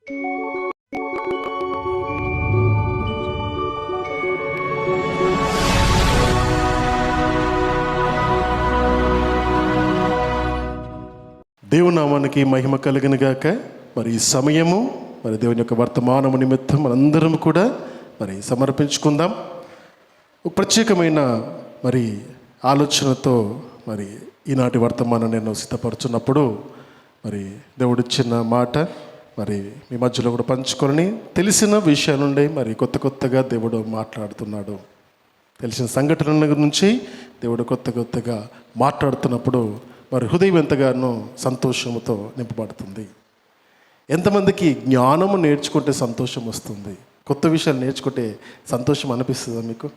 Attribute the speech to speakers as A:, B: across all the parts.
A: దేవుని నామానికి మహిమ కలుగును గాక. మరి ఈ సమయము మరి దేవుని యొక్క వర్తమానము నిమిత్తం మనందరం కూడా మరి సమర్పించుకుందాం. ఒక ప్రత్యేకమైన మరి ఆలోచనతో మరి ఈనాటి వర్తమానం నేను సిద్ధపరుచున్నప్పుడు మరి దేవుడిచ్చిన మాట మరి మీ మధ్యలో కూడా పంచుకొని తెలిసిన విషయాల నుండి మరి కొత్తగా దేవుడు మాట్లాడుతున్నాడు. తెలిసిన సంఘటనల గురించి దేవుడు కొత్తగా మాట్లాడుతున్నప్పుడు మరి హృదయం ఎంతగానో సంతోషంతో నింపబడుతుంది. ఎంతమందికి జ్ఞానము నేర్చుకుంటే సంతోషం వస్తుంది? కొత్త విషయాలు నేర్చుకుంటే సంతోషం అనిపిస్తుందా? మీకు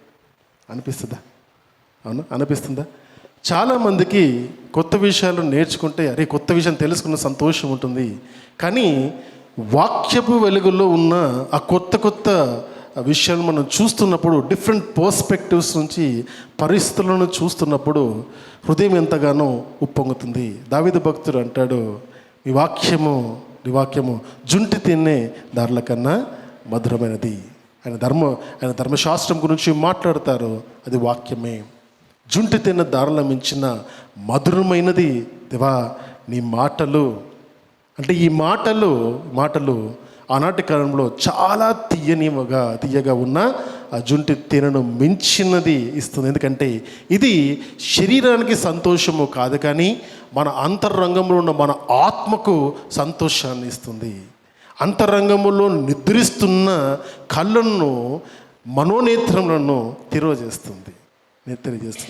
A: అనిపిస్తుందా? అవునా, అనిపిస్తుందా? చాలామందికి కొత్త విషయాలు నేర్చుకుంటే అరే కొత్త విషయం తెలుసుకున్న సంతోషం ఉంటుంది. కానీ వాక్యపు వెలుగులో ఉన్న ఆ కొత్త విషయాలు మనం చూస్తున్నప్పుడు, డిఫరెంట్ పర్స్పెక్టివ్స్ నుంచి పరిస్థితులను చూస్తున్నప్పుడు హృదయం ఎంతగానో ఉప్పొంగుతుంది. దావీదు భక్తుడు అంటాడు, నీ వాక్యము జుంటి తిన్నే దారుల కన్నా మధురమైనది. ఆయన ధర్మశాస్త్రం గురించి మాట్లాడతారు, అది వాక్యమే. జుంటి తిన్న దారుల మించిన మధురమైనది దేవా నీ మాటలు. అంటే ఈ మాటలు ఆనాటి కాలంలో చాలా తీయగా ఉన్న ఆ జుంటి తేనెను మించినది ఇస్తుంది. ఎందుకంటే ఇది శరీరానికి సంతోషము కాదు, కానీ మన అంతరంగంలో ఉన్న మన ఆత్మకు సంతోషాన్ని ఇస్తుంది. అంతరంగంలో నిద్రిస్తున్న కళ్ళను, మనోనేత్రములను తెలియజేస్తుంది.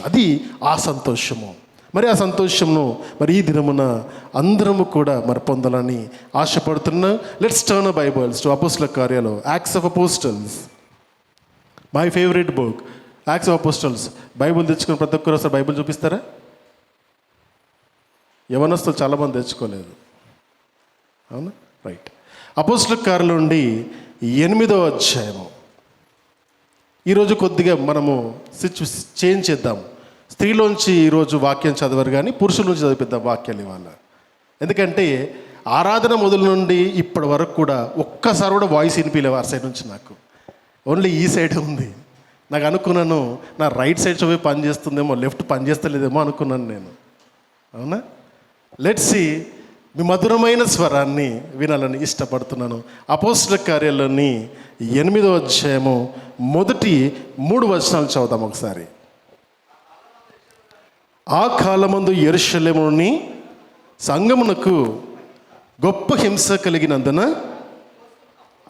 A: అది ఆ సంతోషము. మరి ఆ సంతోషమును మరి ఈ దినమున అందరము కూడా మరి పొందాలని ఆశపడుతున్నా. లెట్స్ టర్న్ బైబిల్స్ టు అపోస్తల కార్యాలు, acts of apostles. My favourite book, acts of apostles. Bible తెచ్చుకుని ప్రతి ఒక్కరు ఒకసారి బైబిల్ చూపిస్తారా? యవనస్తులు చాలామంది తెచ్చుకోలేదు, అవునా? రైట్. అపోస్తల కార్యాల నుండి 8వ అధ్యాయము. ఈరోజు కొద్దిగా మనము చేంజ్ చేద్దాం. స్త్రీలోంచి ఈరోజు వాక్యం చదవరు, కానీ పురుషుల నుంచి చదివిద్దాం వాక్యాలు ఇవాళ. ఎందుకంటే ఆరాధన మొదలు నుండి ఇప్పటి వరకు కూడా ఒక్కసారి కూడా వాయిస్ వినిపించలేవు ఆ సైడ్ నుంచి. నాకు ఓన్లీ ఈ సైడ్ ఉంది. నాకు అనుకున్నాను నా రైట్ సైడ్ చూపి పని చేస్తుందేమో, లెఫ్ట్ పని చేస్తలేదేమో అనుకున్నాను నేను. అవునా? Let's see. మీ మధురమైన స్వరాన్ని వినాలని ఇష్టపడుతున్నాను. అపోస్తల కార్యాల్లోని 8వ అధ్యాయము మొదటి 3 వచనాలు చదువుదాం ఒకసారి. ఆ కాలమందు యెరూషలేములోని సంఘమునకు గొప్ప హింస కలిగినందున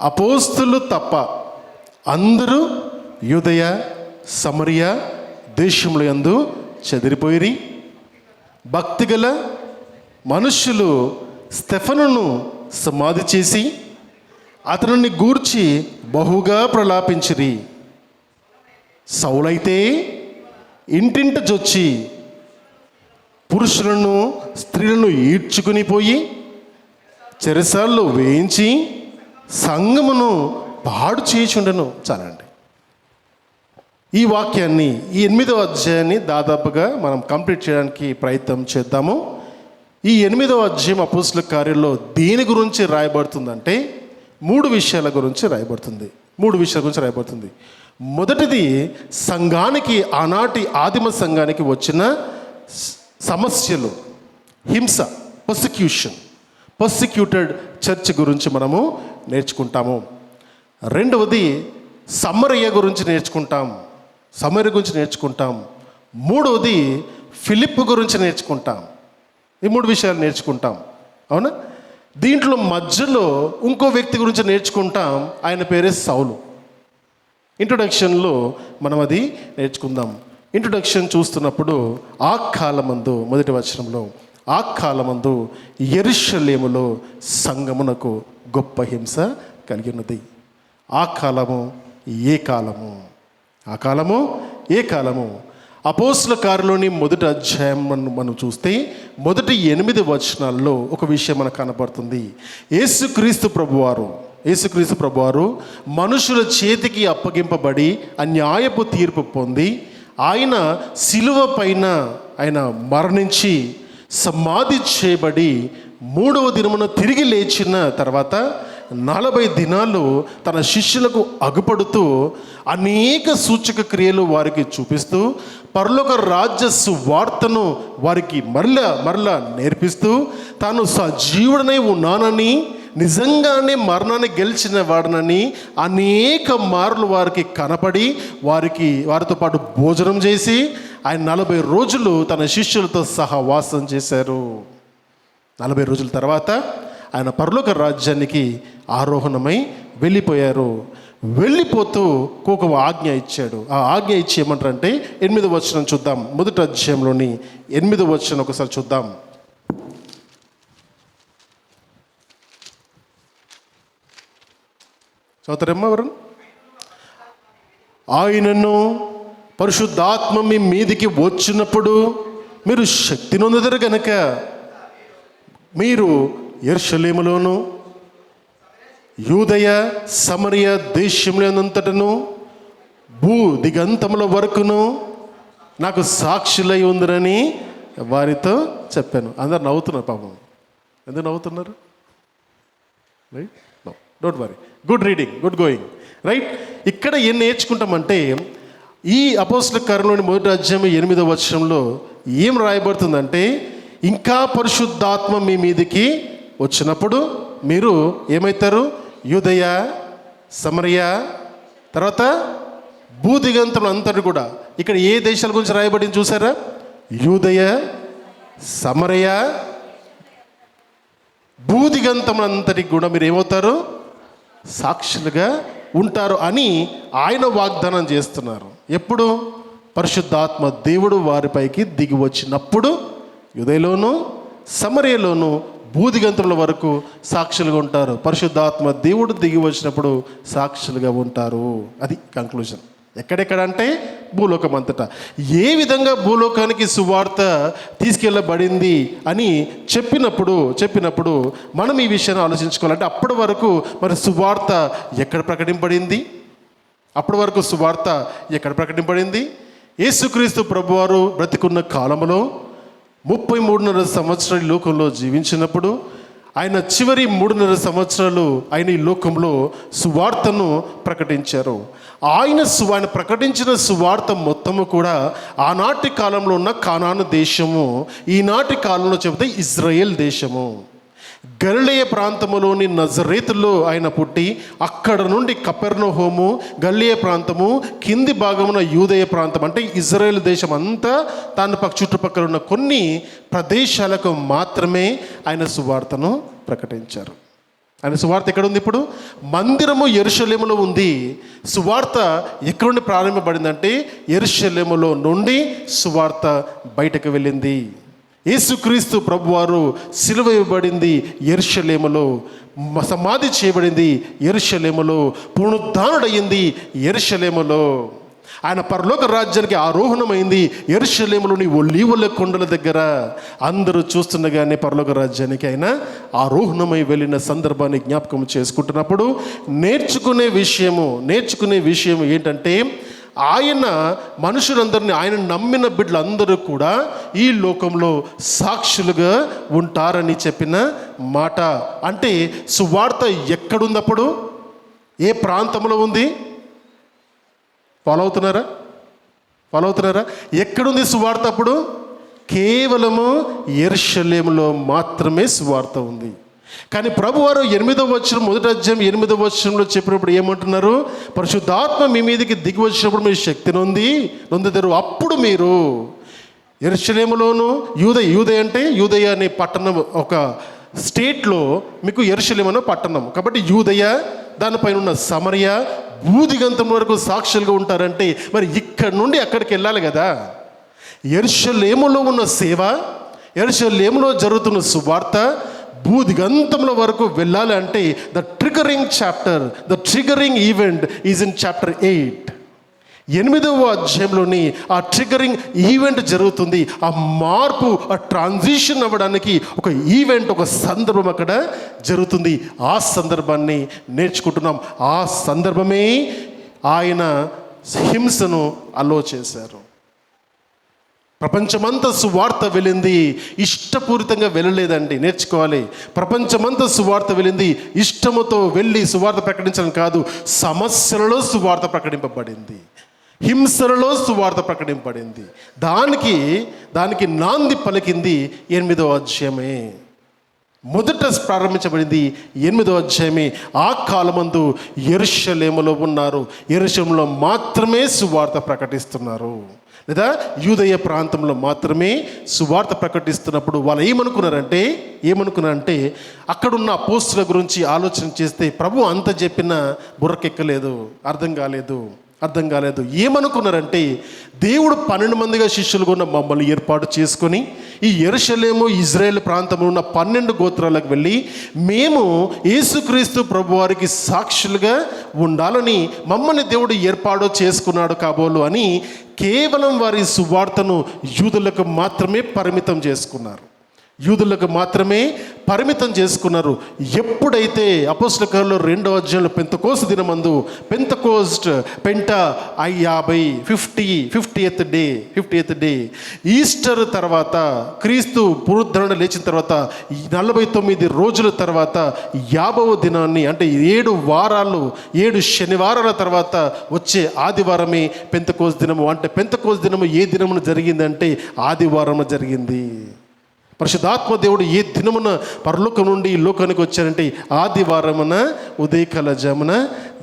A: అపోస్తలు తప్ప అందరూ యూదయ సమరయ దేశముల యందు చెదిరిపోయిరి. భక్తిగల మనుష్యులు స్తెఫనును సమాధి చేసి అతనిని గూర్చి బహుగా ప్రలాపించిరి. సౌలైతే ఇంటింట జొచ్చి పురుషులను స్త్రీలను ఈడ్చుకుని పోయి చెరసాల్లో వేయించి సంఘమును పాడు చేయుచుండెను. చాలండి. ఈ వాక్యాన్ని, ఈ 8వ అధ్యాయాన్ని దాదాపుగా మనం కంప్లీట్ చేయడానికి ప్రయత్నం చేద్దాము. ఈ 8వ అధ్యాయం అపోస్తల కార్యాల్లో దేని గురించి రాయబడుతుందంటే 3 విషయాల గురించి రాయబడుతుంది. మొదటిది సంఘానికి, ఆనాటి ఆదిమ సంఘానికి వచ్చిన సమస్యలు, హింస, పర్సిక్యూటెడ్ చర్చ్ గురించి మనము నేర్చుకుంటాము. రెండవది సమరయ గురించి నేర్చుకుంటాం. మూడవది ఫిలిప్ గురించి నేర్చుకుంటాం. ఈ 3 విషయాలు నేర్చుకుంటాం, అవునా? దీంట్లో మధ్యలో ఇంకో వ్యక్తి గురించి నేర్చుకుంటాం. ఆయన పేరే సౌలు. ఇంట్రొడక్షన్లో మనం అది నేర్చుకుందాం. ఇంట్రొడక్షన్ చూస్తున్నప్పుడు ఆ కాలమందు, మొదటి వచనంలో, ఆ కాలమందు యెరూషలేములో సంఘమునకు గొప్ప హింస కలిగి ఉన్నది. ఆ కాలము ఏ కాలము అపోస్తల కార్యాలోని మొదటి అధ్యాయం మనం చూస్తే మొదటి 8 వచనాల్లో ఒక విషయం మనకు కనపడుతుంది. యేసుక్రీస్తు ప్రభువారు మనుషుల చేతికి అప్పగింపబడి అన్యాయపు తీర్పు పొంది ఆయన శిలువ పైన ఆయన మరణించి సమాధి చేయబడి 3వ దినమున తిరిగి లేచిన తర్వాత 40 దినాలు తన శిష్యులకు అగుపడుతూ అనేక సూచక క్రియలు వారికి చూపిస్తూ పరలోక రాజ్య సువార్తను వారికి మరలా నేర్పిస్తూ తాను సజీవుడనై ఉన్నానని, నిజంగానే మరణాన్ని గెలిచిన వాడనని అనేక మార్లు వారికి కనపడి వారితో పాటు భోజనం చేసి ఆయన 40 రోజులు తన శిష్యులతో సహవాసం చేశారు. 40 రోజుల తర్వాత ఆయన పరలోక రాజ్యానికి ఆరోహణమై వెళ్ళిపోయారు. వెళ్ళిపోతూ ఒక ఆజ్ఞ ఇచ్చాడు. ఆ ఆజ్ఞ ఇచ్చి ఏమంటారంటే 8వ వచనం చూద్దాం. మొదటి అధ్యాయంలోని 8వ వచనం ఒకసారి చూద్దాం. చదువుతారేమ్మా ఎవరు? ఆయనను పరిశుద్ధాత్మ మీ మీదికి వచ్చినప్పుడు మీరు శక్తి నొందుతారు గనక మీరు యెరూషలేములోను యూదయ సమరయ దేశములంతటను భూ దిగంతముల వరకును నాకు సాక్షులై ఉందరని వారితో చెప్పాను. అందరు నవ్వుతున్నారు పాపం. ఎందుకు నవ్వుతున్నారు? Right, don't worry, good reading, good going. Right, ఇక్కడ ఏం నేర్చుకుంటామంటే ఈ అపోస్తల కార్యంలోని మొదటి అధ్యాయం 8వ వచనంలో ఏం రాయబడుతుందంటే, ఇంకా పరిశుద్ధాత్మ మీ మీదికి వచ్చినప్పుడు మీరు ఏమవుతారు? యూదయ సమరయ తర్వాత భూదిగంతం అంతటి కూడా. ఇక్కడ ఏ దేశాల గురించి రాయబడింది చూసారా? యూదయ సమరయ భూదిగంతం అంతటికి కూడా మీరు ఏమవుతారు? సాక్షులుగా ఉంటారు అని ఆయన వాగ్దానం చేస్తున్నారు. ఎప్పుడు? పరిశుద్ధాత్మ దేవుడు వారిపైకి దిగి వచ్చినప్పుడు యూదయలోను సమరయలోను భూదిగంతముల వరకు సాక్షులుగా ఉంటారు. పరిశుద్ధాత్మ దేవుడు దిగి వచ్చినప్పుడు సాక్షులుగా ఉంటారు. అది కంక్లూజన్. ఎక్కడెక్కడ అంటే భూలోకం అంతటా. ఏ విధంగా భూలోకానికి సువార్త తీసుకెళ్ళబడింది అని చెప్పినప్పుడు మనం ఈ విషయాన్ని ఆలోచించుకోవాలంటే అప్పటి వరకు మరి సువార్త ఎక్కడ ప్రకటింపబడింది? అప్పటి వరకు సువార్త ఎక్కడ ప్రకటింపబడింది? యేసుక్రీస్తు ప్రభువారు బ్రతికున్న కాలంలో 33.5 సంవత్సరాలు లోకంలో జీవించినప్పుడు ఆయన చివరి 3.5 సంవత్సరాలు ఆయన ఈ లోకంలో సువార్తను ప్రకటించారు. ఆయన ప్రకటించిన సువార్త మొత్తము కూడా ఆనాటి కాలంలో ఉన్న కానాను దేశము, ఈనాటి కాలంలో చెబితే ఇజ్రాయేల్ దేశము. గలిలయ ప్రాంతములోని నజరేతులో ఆయన పుట్టి అక్కడ నుండి కపెర్నహూము, గలిలయ ప్రాంతము, కింది భాగమున యూదయ ప్రాంతం అంటే ఇజ్రాయేల్ దేశం అంతా తాను చుట్టుపక్కల ఉన్న కొన్ని ప్రదేశాలకు మాత్రమే ఆయన సువార్తను ప్రకటించారు. ఆయన సువార్త ఎక్కడ ఉంది? ఇప్పుడు మందిరము యెరూషలేములో ఉంది. సువార్త ఎక్కడ నుండి ప్రారంభపడిందంటే యెరూషలేములో నుండి సువార్త బయటకు వెళ్ళింది. యేసుక్రీస్తు ప్రభువారు సిలువ వేయబడింది యెరూషలేములో, సమాధి చేయబడింది యెరూషలేములో, పునరుద్ధానుడయింది యెరూషలేములో, ఆయన పరలోక రాజ్యానికి ఆరోహణమైంది యెరూషలేములోని ఒలీవల కొండల దగ్గర. అందరూ చూస్తుండగానే పరలోక రాజ్యానికి ఆయన ఆరోహణమై వెళ్ళిన సందర్భాన్ని జ్ఞాపకం చేసుకుంటున్నప్పుడు నేర్చుకునే విషయం ఏంటంటే, ఆయన మనుషులందరినీ, ఆయన నమ్మిన బిడ్డలందరూ కూడా ఈ లోకంలో సాక్షులుగా ఉంటారని చెప్పిన మాట. అంటే సువార్త ఎక్కడుందప్పుడు? ఏ ప్రాంతంలో ఉంది? ఫాలో అవుతున్నారా? ఎక్కడుంది సువార్త అప్పుడు? కేవలము యెరూషలేములో మాత్రమే సువార్త ఉంది. కానీ ప్రభువారు 8వ వచనం, మొదటి అధ్యాయం 8వ వచనంలో చెప్పినప్పుడు ఏమంటున్నారు? పరిశుద్ధాత్మ మీ మీదకి దిగి వచ్చినప్పుడు మీరు శక్తి నొందుతారు. అప్పుడు మీరు యెరూషలేములోను యూదయ అంటే యూదయ అనే పట్టణం ఒక స్టేట్లో మీకు యెరూషలేము అనే పట్టణం కాబట్టి యూదయ, దానిపైన ఉన్న సమరయ, భూదిగంతం వరకు సాక్షులుగా ఉంటారంటే మరి ఇక్కడ నుండి అక్కడికి వెళ్ళాలి కదా. యెరూషలేములో ఉన్న సేవ, యెరూషలేములో జరుగుతున్న సువార్త భూదిగంతముల వరకు వెళ్ళాలి అంటే the triggering event is in chapter 8. 8వ అధ్యాయంలోని ఆ ట్రిగరింగ్ ఈవెంట్ జరుగుతుంది. ఆ మార్పు, ఆ ట్రాన్సిషన్ అవ్వడానికి ఒక ఈవెంట్, ఒక సందర్భం అక్కడ జరుగుతుంది. ఆ సందర్భాన్ని నేర్చుకుంటున్నాం. ఆ సందర్భమే ఆయన హింసను అలో చేశారు. ప్రపంచమంతా సువార్త వెళ్ళింది, ఇష్టపూరితంగా వెళ్ళలేదండి. నేర్చుకోవాలి. ప్రపంచమంతా సువార్త వెళ్ళింది, ఇష్టముతో వెళ్ళి సువార్త ప్రకటించడం కాదు. సమస్యలలో సువార్త ప్రకటింపబడింది, హింసలలో సువార్త ప్రకటింపబడింది. దానికి నాంది పలికింది 8వ అధ్యాయమే. మొదట ప్రారంభించబడింది 8వ అధ్యాయమే. ఆ కాలమందు యెరూషలేములో ఉన్నారు, యెరూషలేములో మాత్రమే సువార్త ప్రకటిస్తున్నారు, లేదా యూదయ ప్రాంతంలో మాత్రమే సువార్త ప్రకటిస్తున్నప్పుడు వాళ్ళు ఏమనుకున్నారంటే అక్కడున్న అపోస్తుల గురించి ఆలోచన చేస్తే ప్రభు అంత చెప్పినా బుర్రకెక్కలేదు, అర్థం కాలేదు. ఏమనుకున్నారంటే దేవుడు 12 మందిగా శిష్యులుగా ఉన్న మమ్మల్ని ఏర్పాటు చేసుకొని ఈ యెరూషలేము ఇజ్రాయేల్ ప్రాంతంలో ఉన్న 12 గోత్రాలకు వెళ్ళి మేము యేసుక్రీస్తు ప్రభు వారికి సాక్షులుగా ఉండాలని మమ్మల్ని దేవుడు ఏర్పాటు చేసుకున్నాడు కాబోలు అని కేవలం వారి సువార్తను యూదులకు మాత్రమే పరిమితం చేసుకున్నారు. ఎప్పుడైతే అపోస్తలుల కార్యాలు 2వ అధ్యాయంలో పెంతెకోస్తు దినమందు పెంటా 50th డే ఈస్టర్ తర్వాత, క్రీస్తు పునరుద్ధరణ లేచిన తర్వాత 49 రోజుల తర్వాత 50వ దినాన్ని, అంటే 7 శనివారాల తర్వాత వచ్చే ఆదివారమే పెంతెకోస్తు దినము. అంటే పెంతెకోస్తు దినము ఏ దినమున జరిగిందంటే ఆదివారం జరిగింది. పరిశుద్ధాత్మ దేవుడు ఏ దినమున పరలోకం నుండి ఈ లోకానికి వచ్చారంటే ఆదివారమున ఉదయకాల జామున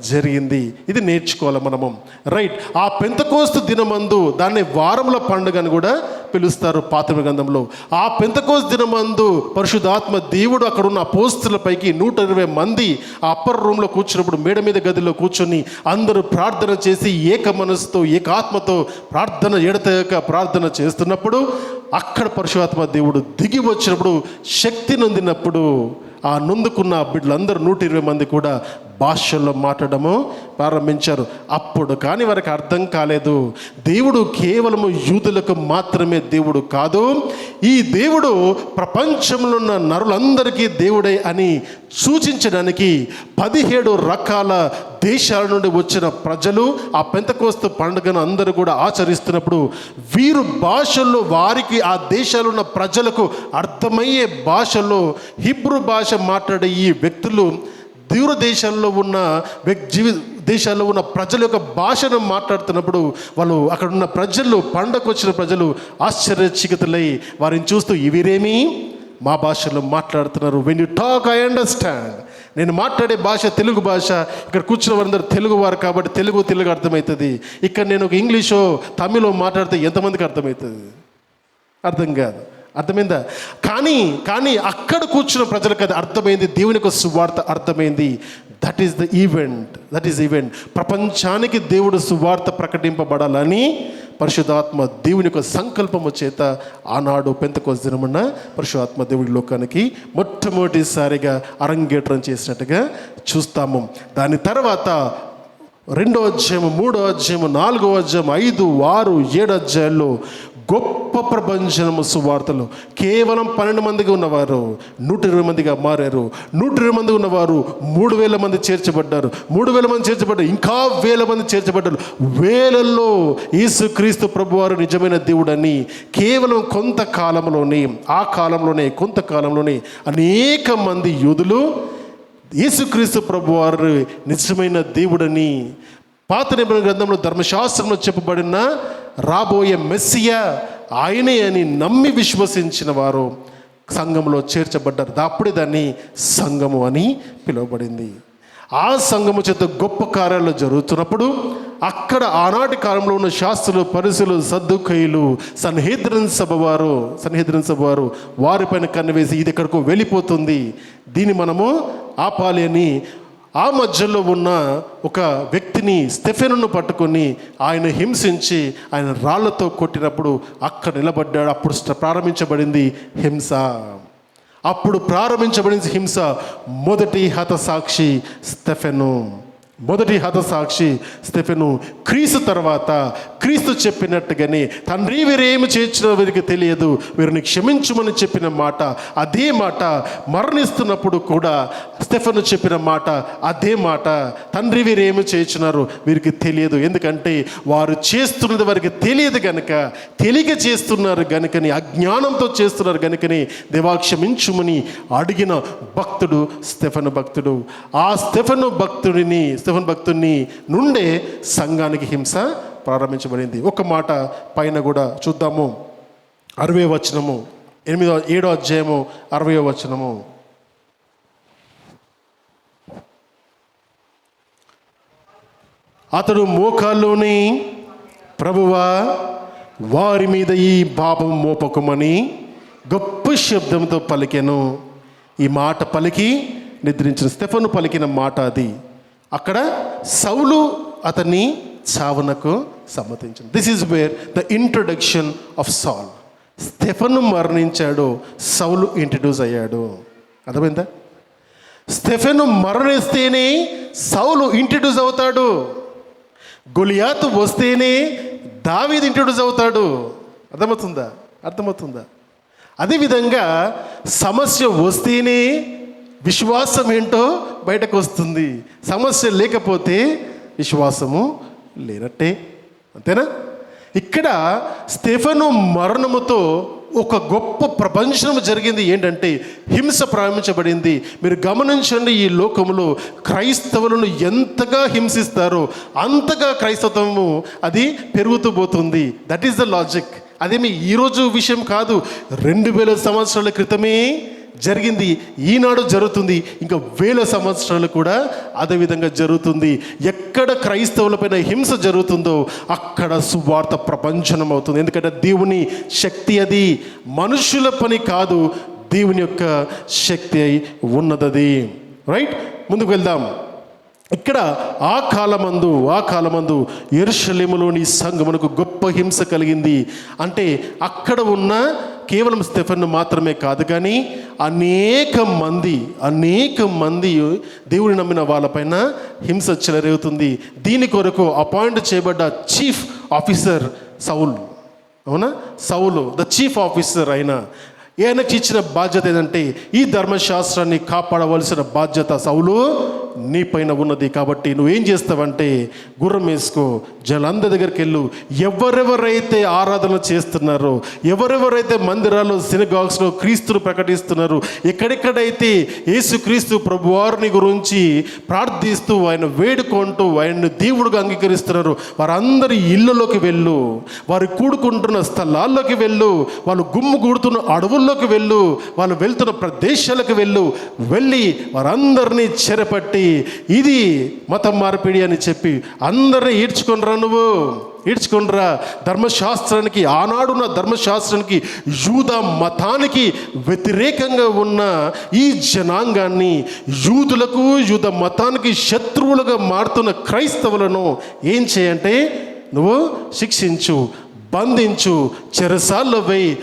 A: జరిగింది. ఇది నేర్చుకోవాలి మనము. రైట్. ఆ పెంతెకోస్తు దినమందు దాన్ని వారముల పండుగ అని కూడా పిలుస్తారు పాత గ్రంథంలో. ఆ పెంతెకోస్తు దినమందు పరిశుద్ధాత్మ దేవుడు అక్కడ ఉన్న అపోస్తలులపైకి 120 మంది ఆ అప్పర్ రూమ్లో కూర్చున్నప్పుడు, మేడ మీద గదిలో కూర్చొని అందరూ ప్రార్థన చేసి ఏక మనసుతో ఏకాత్మతో ఎడతెగక ప్రార్థన చేస్తున్నప్పుడు అక్కడ పరిశుద్ధాత్మ దేవుడు దిగి వచ్చినప్పుడు, శక్తి నొందినప్పుడు ఆ నొందుకున్న బిడ్డలందరూ 120 మంది కూడా భాషల్లో మాట్లాడము ప్రారంభించారు. అప్పుడు కానీ వారికి అర్థం కాలేదు, దేవుడు కేవలము యూదులకు మాత్రమే దేవుడు కాదు, ఈ దేవుడు ప్రపంచంలో ఉన్న నరులందరికీ దేవుడే అని సూచించడానికి 17 రకాల దేశాల నుండి వచ్చిన ప్రజలు ఆ పెంతెకోస్తు పండుగను అందరూ కూడా ఆచరిస్తున్నప్పుడు వీరు భాషల్లో వారికి ఆ దేశాల్లో ఉన్న ప్రజలకు అర్థమయ్యే భాషలో హీబ్రూ భాష మాట్లాడే ఈ వ్యక్తులు దూర దేశాల్లో ఉన్న ప్రజల యొక్క భాషను మాట్లాడుతున్నప్పుడు వాళ్ళు అక్కడ ఉన్న ప్రజలు, పండగకు వచ్చిన ప్రజలు ఆశ్చర్యచకితులై వారిని చూస్తూ వీరేమి మా భాషలో మాట్లాడుతున్నారు. When you talk I understand. నేను మాట్లాడే భాష తెలుగు భాష, ఇక్కడ కూర్చున్న వారందరూ తెలుగు వారు కాబట్టి తెలుగు అర్థమవుతుంది. ఇక్కడ నేను ఒక ఇంగ్లీషో తమిళో మాట్లాడితే ఎంతమందికి అర్థమవుతుంది? అర్థం కాదు. అర్థమైందా? కానీ అక్కడ కూర్చున్న ప్రజలకు అది అర్థమైంది, దేవుని యొక్క సువార్త అర్థమైంది. That is event. ప్రపంచానికి దేవుడు సువార్త ప్రకటింపబడాలని పరిశుద్ధాత్మ దేవుని యొక్క సంకల్పము చేత ఆనాడు పెంతెకోస్తు దినమున పరిశుద్ధాత్మ దేవుడి లోకానికి మొట్టమొదటిసారిగా అరంగేట్రం చేసినట్టుగా చూస్తాము. దాని తర్వాత 2వ అధ్యాయము, 3వ అధ్యాయము, 4వ అధ్యాయం, 5, 6, 7 అధ్యాయాల్లో గొప్ప ప్రభంజనము సువార్తలు. కేవలం 12 మందిగా ఉన్నవారు 120 మందిగా మారారు. 120 మంది ఉన్నవారు 3000 మంది చేర్చబడ్డారు. 3000 మంది చేర్చబడ్డారు, ఇంకా 1000 మంది చేర్చబడ్డారు. వేలల్లో యేసుక్రీస్తు ప్రభువారు నిజమైన దేవుడని కేవలం కొంతకాలంలోనే అనేక మంది యూదులు యేసుక్రీస్తు ప్రభువారు నిజమైన దేవుడని, పాత నిబంధన గ్రంథంలో ధర్మశాస్త్రంలో చెప్పబడిన రాబోయే మెస్సియా ఆయనే అని నమ్మి విశ్వసించిన వారు సంఘంలో చేర్చబడ్డారు. అప్పుడే దాన్ని సంఘము అని పిలువబడింది. ఆ సంఘము చేత గొప్ప కార్యాలు జరుగుతున్నప్పుడు అక్కడ ఆనాటి కాలంలో ఉన్న శాస్త్రులు, పరిసయులు, సద్దూకయ్యులు, సన్హెద్రిన్ సభ వారు వారిపైన కన్నువేసి ఇది ఎక్కడికో వెళ్ళిపోతుంది, దీన్ని మనము ఆపాలి అని ఆ మధ్యలో ఉన్న ఒక వ్యక్తిని, స్టెఫెనును పట్టుకొని ఆయన హింసించి ఆయన రాళ్లతో కొట్టినప్పుడు అక్కడ నిలబడ్డాడు. అప్పుడు ప్రారంభించబడింది హింస. మొదటి హతసాక్షి స్టెఫెను. మొదటి హతసాక్షి స్టెఫెను క్రీస్తు తర్వాత క్రీస్తు చెప్పినట్టుగానే తండ్రి వీరేమి చేర్చిన వీరికి తెలియదు, వీరిని క్షమించుమని చెప్పిన మాట అదే మాట, మరణిస్తున్నప్పుడు కూడా స్టెఫెను చెప్పిన మాట అదే మాట, తండ్రి వీరేమి చేర్చున్నారు వీరికి తెలియదు. ఎందుకంటే వారు చేస్తున్నది వారికి తెలియదు గనుక, తెలియక చేస్తున్నారు గనుకని, అజ్ఞానంతో చేస్తున్నారు గనుకని దేవా క్షమించుమని అడిగిన భక్తుడు స్టెఫెను భక్తుడు. ఆ స్టెఫెను భక్తుని నుండే సంఘానికి హింస ప్రారంభించబడింది. ఒక మాట పైన కూడా చూద్దాము. 60వ వచనము, 7వ అధ్యాయము 60వ వచనము. అతడు మోకాల్లోని ప్రభువా వారి మీద ఈ పాపం మోపకమని గొప్ప శబ్దంతో పలికెను. ఈ మాట పలికి నిద్రించిన స్టెఫెను పలికిన మాట అది. అక్కడ సౌలు అతన్ని చావునకు సమ్మతించింది. This is where the introduction of Saul. స్టెఫెను మరణించాడు, సౌలు ఇంట్రడ్యూస్ అయ్యాడు. అర్థమైందా? స్టెఫెను మరణిస్తేనే సౌలు ఇంట్రడ్యూస్ అవుతాడు. గొలియాతు వస్తేనే దావీదు ఇంట్రడ్యూస్ అవుతాడు. అర్థమవుతుందా? అదేవిధంగా సమస్య వస్తేనే విశ్వాసం ఏంటో బయటకు వస్తుంది. సమస్య లేకపోతే విశ్వాసము లేనట్టే. అంతేనా? ఇక్కడ స్టెఫెను మరణముతో ఒక గొప్ప ప్రపంచం జరిగింది. ఏంటంటే హింస ప్రారంభించబడింది. మీరు గమనించండి, ఈ లోకంలో క్రైస్తవులను ఎంతగా హింసిస్తారో అంతగా క్రైస్తవము అది పెరుగుతూ పోతుంది. That is the logic. అదేమి ఈరోజు విషయం కాదు, 2000 సంవత్సరాల క్రితమే జరిగింది, ఈనాడు జరుగుతుంది, ఇంకా 1000 సంవత్సరాలు కూడా అదేవిధంగా జరుగుతుంది. ఎక్కడ క్రైస్తవులపైన హింస జరుగుతుందో అక్కడ సువార్త ప్రపంచనం అవుతుంది. ఎందుకంటే దేవుని శక్తి అది, మనుషుల పని కాదు, దేవుని యొక్క శక్తి అయి ఉన్నది. రైట్, ముందుకు వెళ్దాం. ఇక్కడ ఆ కాలమందు యెరూషలేములోని సంఘమునకు గొప్ప హింస కలిగింది. అంటే అక్కడ ఉన్న కేవలం స్టెఫెను మాత్రమే కాదు, కానీ అనేక మంది దేవుని నమ్మిన వాళ్ళపైన హింస చెలరేగుతుంది. దీని కొరకు అపాయింట్ చేయబడ్డ చీఫ్ ఆఫీసర్ సౌలు. అవునా? సౌలు ద చీఫ్ ఆఫీసర్ అయిన ఆయనకి ఇచ్చిన బాధ్యత ఏంటంటే ఈ ధర్మశాస్త్రాన్ని కాపాడవలసిన బాధ్యత సౌలు నీ పైన ఉన్నది. కాబట్టి నువ్వేం చేస్తావంటే గుర్రం వేసుకో, జనందరి దగ్గరికి వెళ్ళు, ఎవరెవరైతే ఆరాధన చేస్తున్నారో, ఎవరెవరైతే మందిరాల్లో సినగాగ్స్లో క్రీస్తును ప్రకటిస్తున్నారో, ఎక్కడెక్కడైతే యేసుక్రీస్తు ప్రభువారిని గురించి ప్రార్థిస్తూ ఆయన వేడుకుంటూ ఆయన్ని దేవుడుగా అంగీకరిస్తున్నారు, వారందరి ఇళ్ళలోకి వెళ్ళు, వారు కూడుకుంటున్న స్థలాల్లోకి వెళ్ళు, వాళ్ళు గుమ్ముగూడుతున్న అడవుల్లోకి వెళ్ళు, వాళ్ళు వెళ్తున్న ప్రదేశాలకు వెళ్ళి వారందరినీ చెరపట్టి ఇది మతం మార్పిడి అని చెప్పి అందరినీ ఈడ్చుకొనిరా ధర్మశాస్త్రానికి, ఆనాడున్న ధర్మశాస్త్రానికి, యూదా మతానికి వ్యతిరేకంగా ఉన్న ఈ జనాంగాన్ని, యూదులకు యూద మతానికి శత్రువులుగా మారుతున్న క్రైస్తవులను ఏం చేయంటే నువ్వు శిక్షించు, బంధించు, చెరసాల్లో వేయి,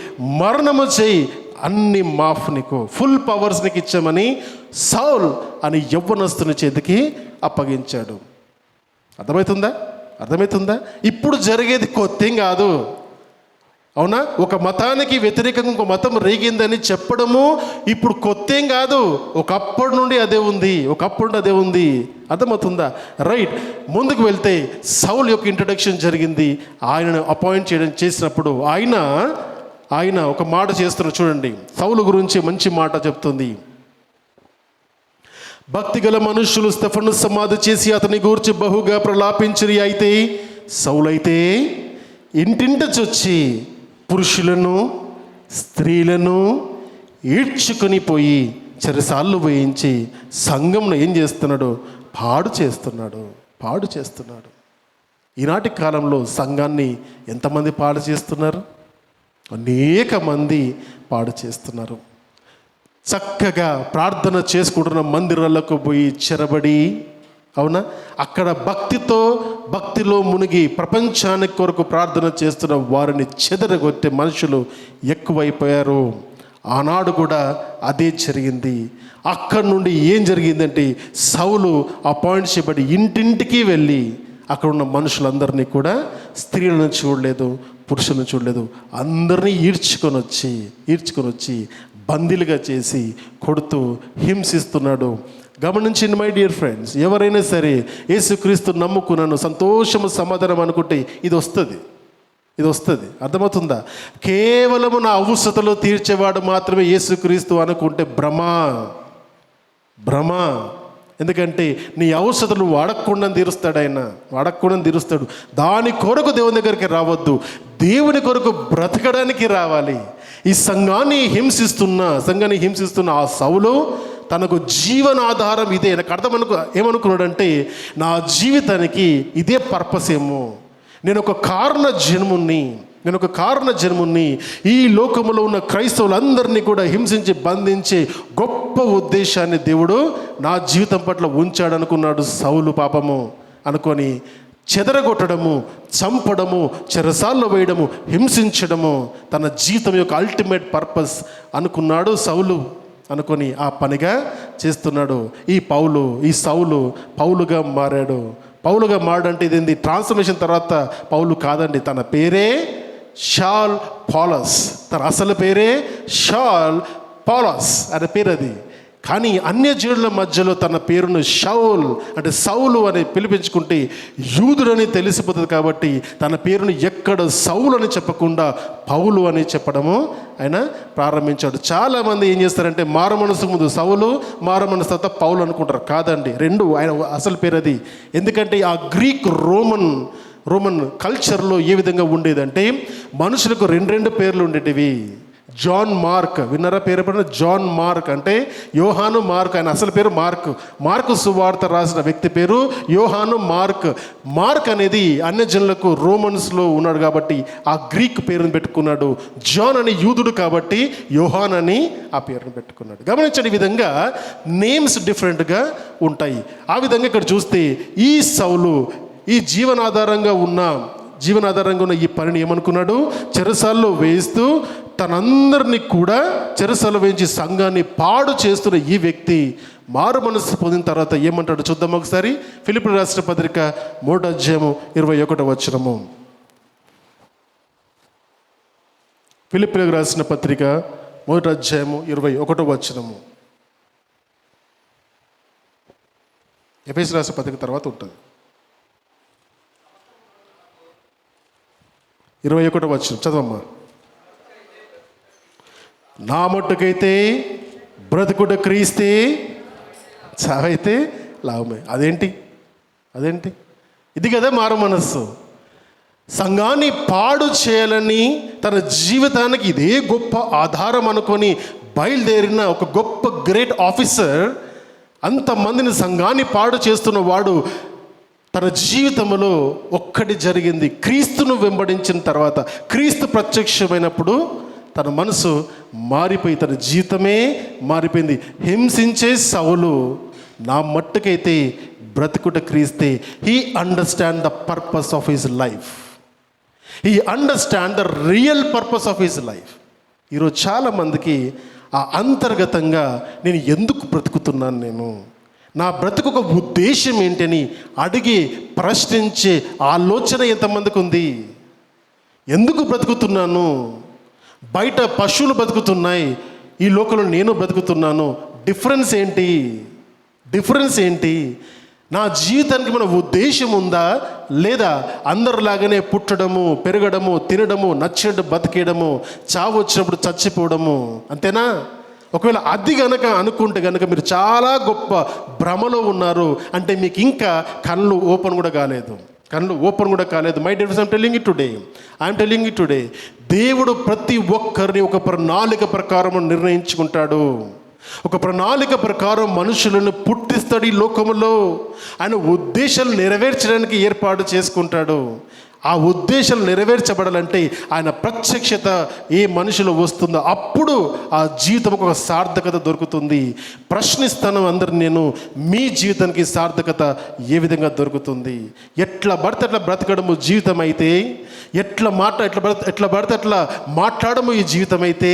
A: మరణము చేయి, అన్ని మాఫ్ నీకు, ఫుల్ పవర్స్ నీకు ఇచ్చామని సౌల్ అని యవ్వనస్తుని చేతికి అప్పగించాడు. అర్థమవుతుందా? ఇప్పుడు జరిగేది కొత్తేం కాదు. అవునా? ఒక మతానికి వ్యతిరేకంగా ఇంకో మతం రేగిందని చెప్పడము ఇప్పుడు కొత్తేం కాదు. ఒకప్పటి నుండి అదే ఉంది. అర్థమవుతుందా? రైట్, ముందుకు వెళ్తే సౌల్ యొక్క ఇంట్రడక్షన్ జరిగింది. ఆయనను అపాయింట్ చేసినప్పుడు ఆయన ఒక మాట చేస్తున్నారు. చూడండి, సౌలు గురించి మంచి మాట చెప్తుంది. భక్తిగల మనుషులు స్టెఫెను సమాధి చేసి అతని గూర్చి బహుగా ప్రలాపించిరి. అయితే సౌలైతే ఇంటింట చొచ్చి పురుషులను స్త్రీలను ఈడ్చుకొని పోయి చెరసాల్లో వేయించి సంఘంను ఏం చేస్తున్నాడు? పాడు చేస్తున్నాడు. ఈనాటి కాలంలో సంఘాన్ని ఎంతమంది పాడు చేస్తున్నారు? అనేక మంది పాడు చేస్తున్నారు. చక్కగా ప్రార్థన చేసుకుంటున్న మందిరాలకు పోయి చెరబడి, అవునా, అక్కడ భక్తిలో మునిగి ప్రపంచానికి కొరకు ప్రార్థన చేస్తున్న వారిని చెదరగొట్టే మనుషులు ఎక్కువైపోయారు. ఆనాడు కూడా అదే జరిగింది. అక్కడి నుండి ఏం జరిగిందంటే సౌలు అపాయింట్ చేయబడి ఇంటింటికి వెళ్ళి అక్కడ ఉన్న మనుషులందరినీ కూడా, స్త్రీలను చూడలేదు, పురుషులను చూడలేదు, అందరినీ ఈడ్చుకొని వచ్చి బందీలుగా చేసి కొడుతూ హింసిస్తున్నాడు. గమనించండి మై డియర్ ఫ్రెండ్స్, ఎవరైనా సరే యేసుక్రీస్తు నమ్ముకున్నాను, సంతోషము సమాధానం అనుకుంటే ఇది వస్తుంది. అర్థమవుతుందా? కేవలము నా అవసరతలు తీర్చేవాడు మాత్రమే యేసుక్రీస్తు అనుకుంటే భ్రమ. ఎందుకంటే నీ అవసరతలు వాడకుండా తీరుస్తాడు. దాని కొరకు దేవుని దగ్గరికి రావద్దు, దేవుని కొరకు బ్రతకడానికి రావాలి. ఈ సంఘాన్ని హింసిస్తున్న ఆ సౌలు తనకు జీవనాధారం ఇదే. నాకు ఏమనుకున్నాడంటే నా జీవితానికి ఇదే పర్పస్ ఏమో, నేను ఒక కారణ జన్ముని ఈ లోకములో ఉన్న క్రైస్తవులందరినీ కూడా హింసించి బంధించే గొప్ప ఉద్దేశాన్ని దేవుడు నా జీవితం పట్ల ఉంచాడు అనుకున్నాడు సౌలు. పాపము అనుకొని చెదరగొట్టడము, చంపడము, చెరసాల్లో వేయడము, హింసించడము తన జీవితం యొక్క అల్టిమేట్ పర్పస్ అనుకున్నాడు సౌలు. అనుకొని ఆ పనిగా చేస్తున్నాడు. ఈ సౌలు పౌలుగా మారాడు. పౌలుగా మారడంటే ఇదేంది? ట్రాన్స్ఫర్మేషన్ తర్వాత పౌలు కాదండి, తన పేరే షాల్ పౌలస్. తన అసలు పేరే షాల్ పౌలస్ అనే పేరు అది. కానీ అన్యజనుల మధ్యలో తన పేరును షౌల్ అంటే సౌలు అని పిలిపించుకుంటే యూదుడని తెలిసిపోతుంది. కాబట్టి తన పేరును ఎక్కడ సౌలు అని చెప్పకుండా పౌలు అని చెప్పడము ఆయన ప్రారంభించాడు. చాలామంది ఏం చేస్తారంటే మారుమనసు ముందు సౌలు, మారుమనసు తర్వాత పౌలు అనుకుంటారు. కాదండి, రెండు ఆయన అసలు పేరు అది. ఎందుకంటే ఆ గ్రీక్ రోమన్ కల్చర్లో ఏ విధంగా ఉండేదంటే మనుషులకు రెండు పేర్లు ఉండేటివి. జాన్ మార్క్, విన్నారా పేరు ఎప్పుడైనా? జాన్ మార్క్ అంటే యోహాను మార్క్, ఆయన అసలు పేరు మార్కు సువార్త రాసిన వ్యక్తి పేరు యోహాను మార్క్ అనేది అన్యజనులకు రోమన్స్లో ఉన్నాడు కాబట్టి ఆ గ్రీక్ పేరును పెట్టుకున్నాడు. జాన్ అని యూదుడు కాబట్టి యోహాన్ అని ఆ పేరును పెట్టుకున్నాడు. గమనించండి, ఈ విధంగా నేమ్స్ డిఫరెంట్గా ఉంటాయి. ఆ విధంగా ఇక్కడ చూస్తే ఈ సౌలు ఈ జీవనాధారంగా ఉన్న ఈ పనిని ఏమనుకున్నాడు? చెరసాల్లో వేయిస్తూ తనందరినీ కూడా చెరసాల్లో వేయించి సంఘాన్ని పాడు చేస్తున్న ఈ వ్యక్తి మారు మనసు పొందిన తర్వాత ఏమంటాడు చూద్దాం ఒకసారి. ఫిలిప్పీయులకు రాసిన పత్రిక 3:21. ఫిలిప్పీయులకు రాసిన పత్రిక 3:21. ఎఫెసీయులకు రాసిన పత్రిక తర్వాత ఉంటుంది. 21 చదవమ్మా. నా మట్టుకైతే బ్రతుకుట క్రీస్తే, చావైతే లాభమే. అదేంటి ఇది కదా మారు మనస్సు. సంఘాన్ని పాడు చేయాలని తన జీవితానికి ఇదే గొప్ప ఆధారం అనుకొని బయలుదేరిన ఒక గొప్ప గ్రేట్ ఆఫీసర్, అంతమందిని సంఘాన్ని పాడు చేస్తున్న వాడు తన జీవితంలో ఒక్కటి జరిగింది. క్రీస్తును వెంబడించిన తర్వాత, క్రీస్తు ప్రత్యక్షమైనప్పుడు తన మనసు మారిపోయి తన జీవితమే మారిపోయింది. హింసించే సౌలు నా మట్టుకైతే బ్రతుకుట క్రీస్తే. He understand the purpose of his life. He understand the real purpose of his life. ఈరోజు చాలామందికి ఆ అంతర్గతంగా నేను ఎందుకు బ్రతుకుతున్నాను, నా బ్రతుకు ఒక ఉద్దేశం ఏంటని అడిగి ప్రశ్నించే ఆలోచన ఎంతమందికి ఉంది? ఎందుకు బ్రతుకుతున్నాను? బయట పశువులు బ్రతుకుతున్నాయి, ఈ లోకంలో నేను బ్రతుకుతున్నాను. డిఫరెన్స్ ఏంటి? నా జీవితానికి మన ఉద్దేశం ఉందా లేదా? అందరిలాగానే పుట్టడము, పెరగడము, తినడము, నచ్చినట్టు బతికేయడము, చావు వచ్చినప్పుడు చచ్చిపోవడము, అంతేనా? ఒకవేళ అది గనక అనుకుంటే గనక మీరు చాలా గొప్ప భ్రమలో ఉన్నారు. అంటే మీకు ఇంకా కళ్ళు ఓపెన్ కూడా కాలేదు. My dear friends, I'm telling you today దేవుడు ప్రతి ఒక్కరిని ఒక ప్రణాళిక ప్రకారం నిర్ణయించుకుంటాడు. ఒక ప్రణాళిక ప్రకారం మనుషులను పుట్టిస్తాడు. ఈ లోకములో ఆయన ఉద్దేశాలు నెరవేర్చడానికి ఏర్పాటు చేసుకుంటాడు. ఆ ఉద్దేశాలు నెరవేర్చబడాలంటే ఆయన ప్రత్యక్షత ఏ మనిషిలో వస్తుందో అప్పుడు ఆ జీవితంకు ఒక సార్థకత దొరుకుతుంది. ప్రశ్నిస్తాను అందరు నేను, మీ జీవితానికి సార్థకత ఏ విధంగా దొరుకుతుంది? ఎట్లా పడితే అట్లా బ్రతకడము జీవితం అయితే, ఎట్లా పడితే అట్లా మాట్లాడము ఈ జీవితం అయితే,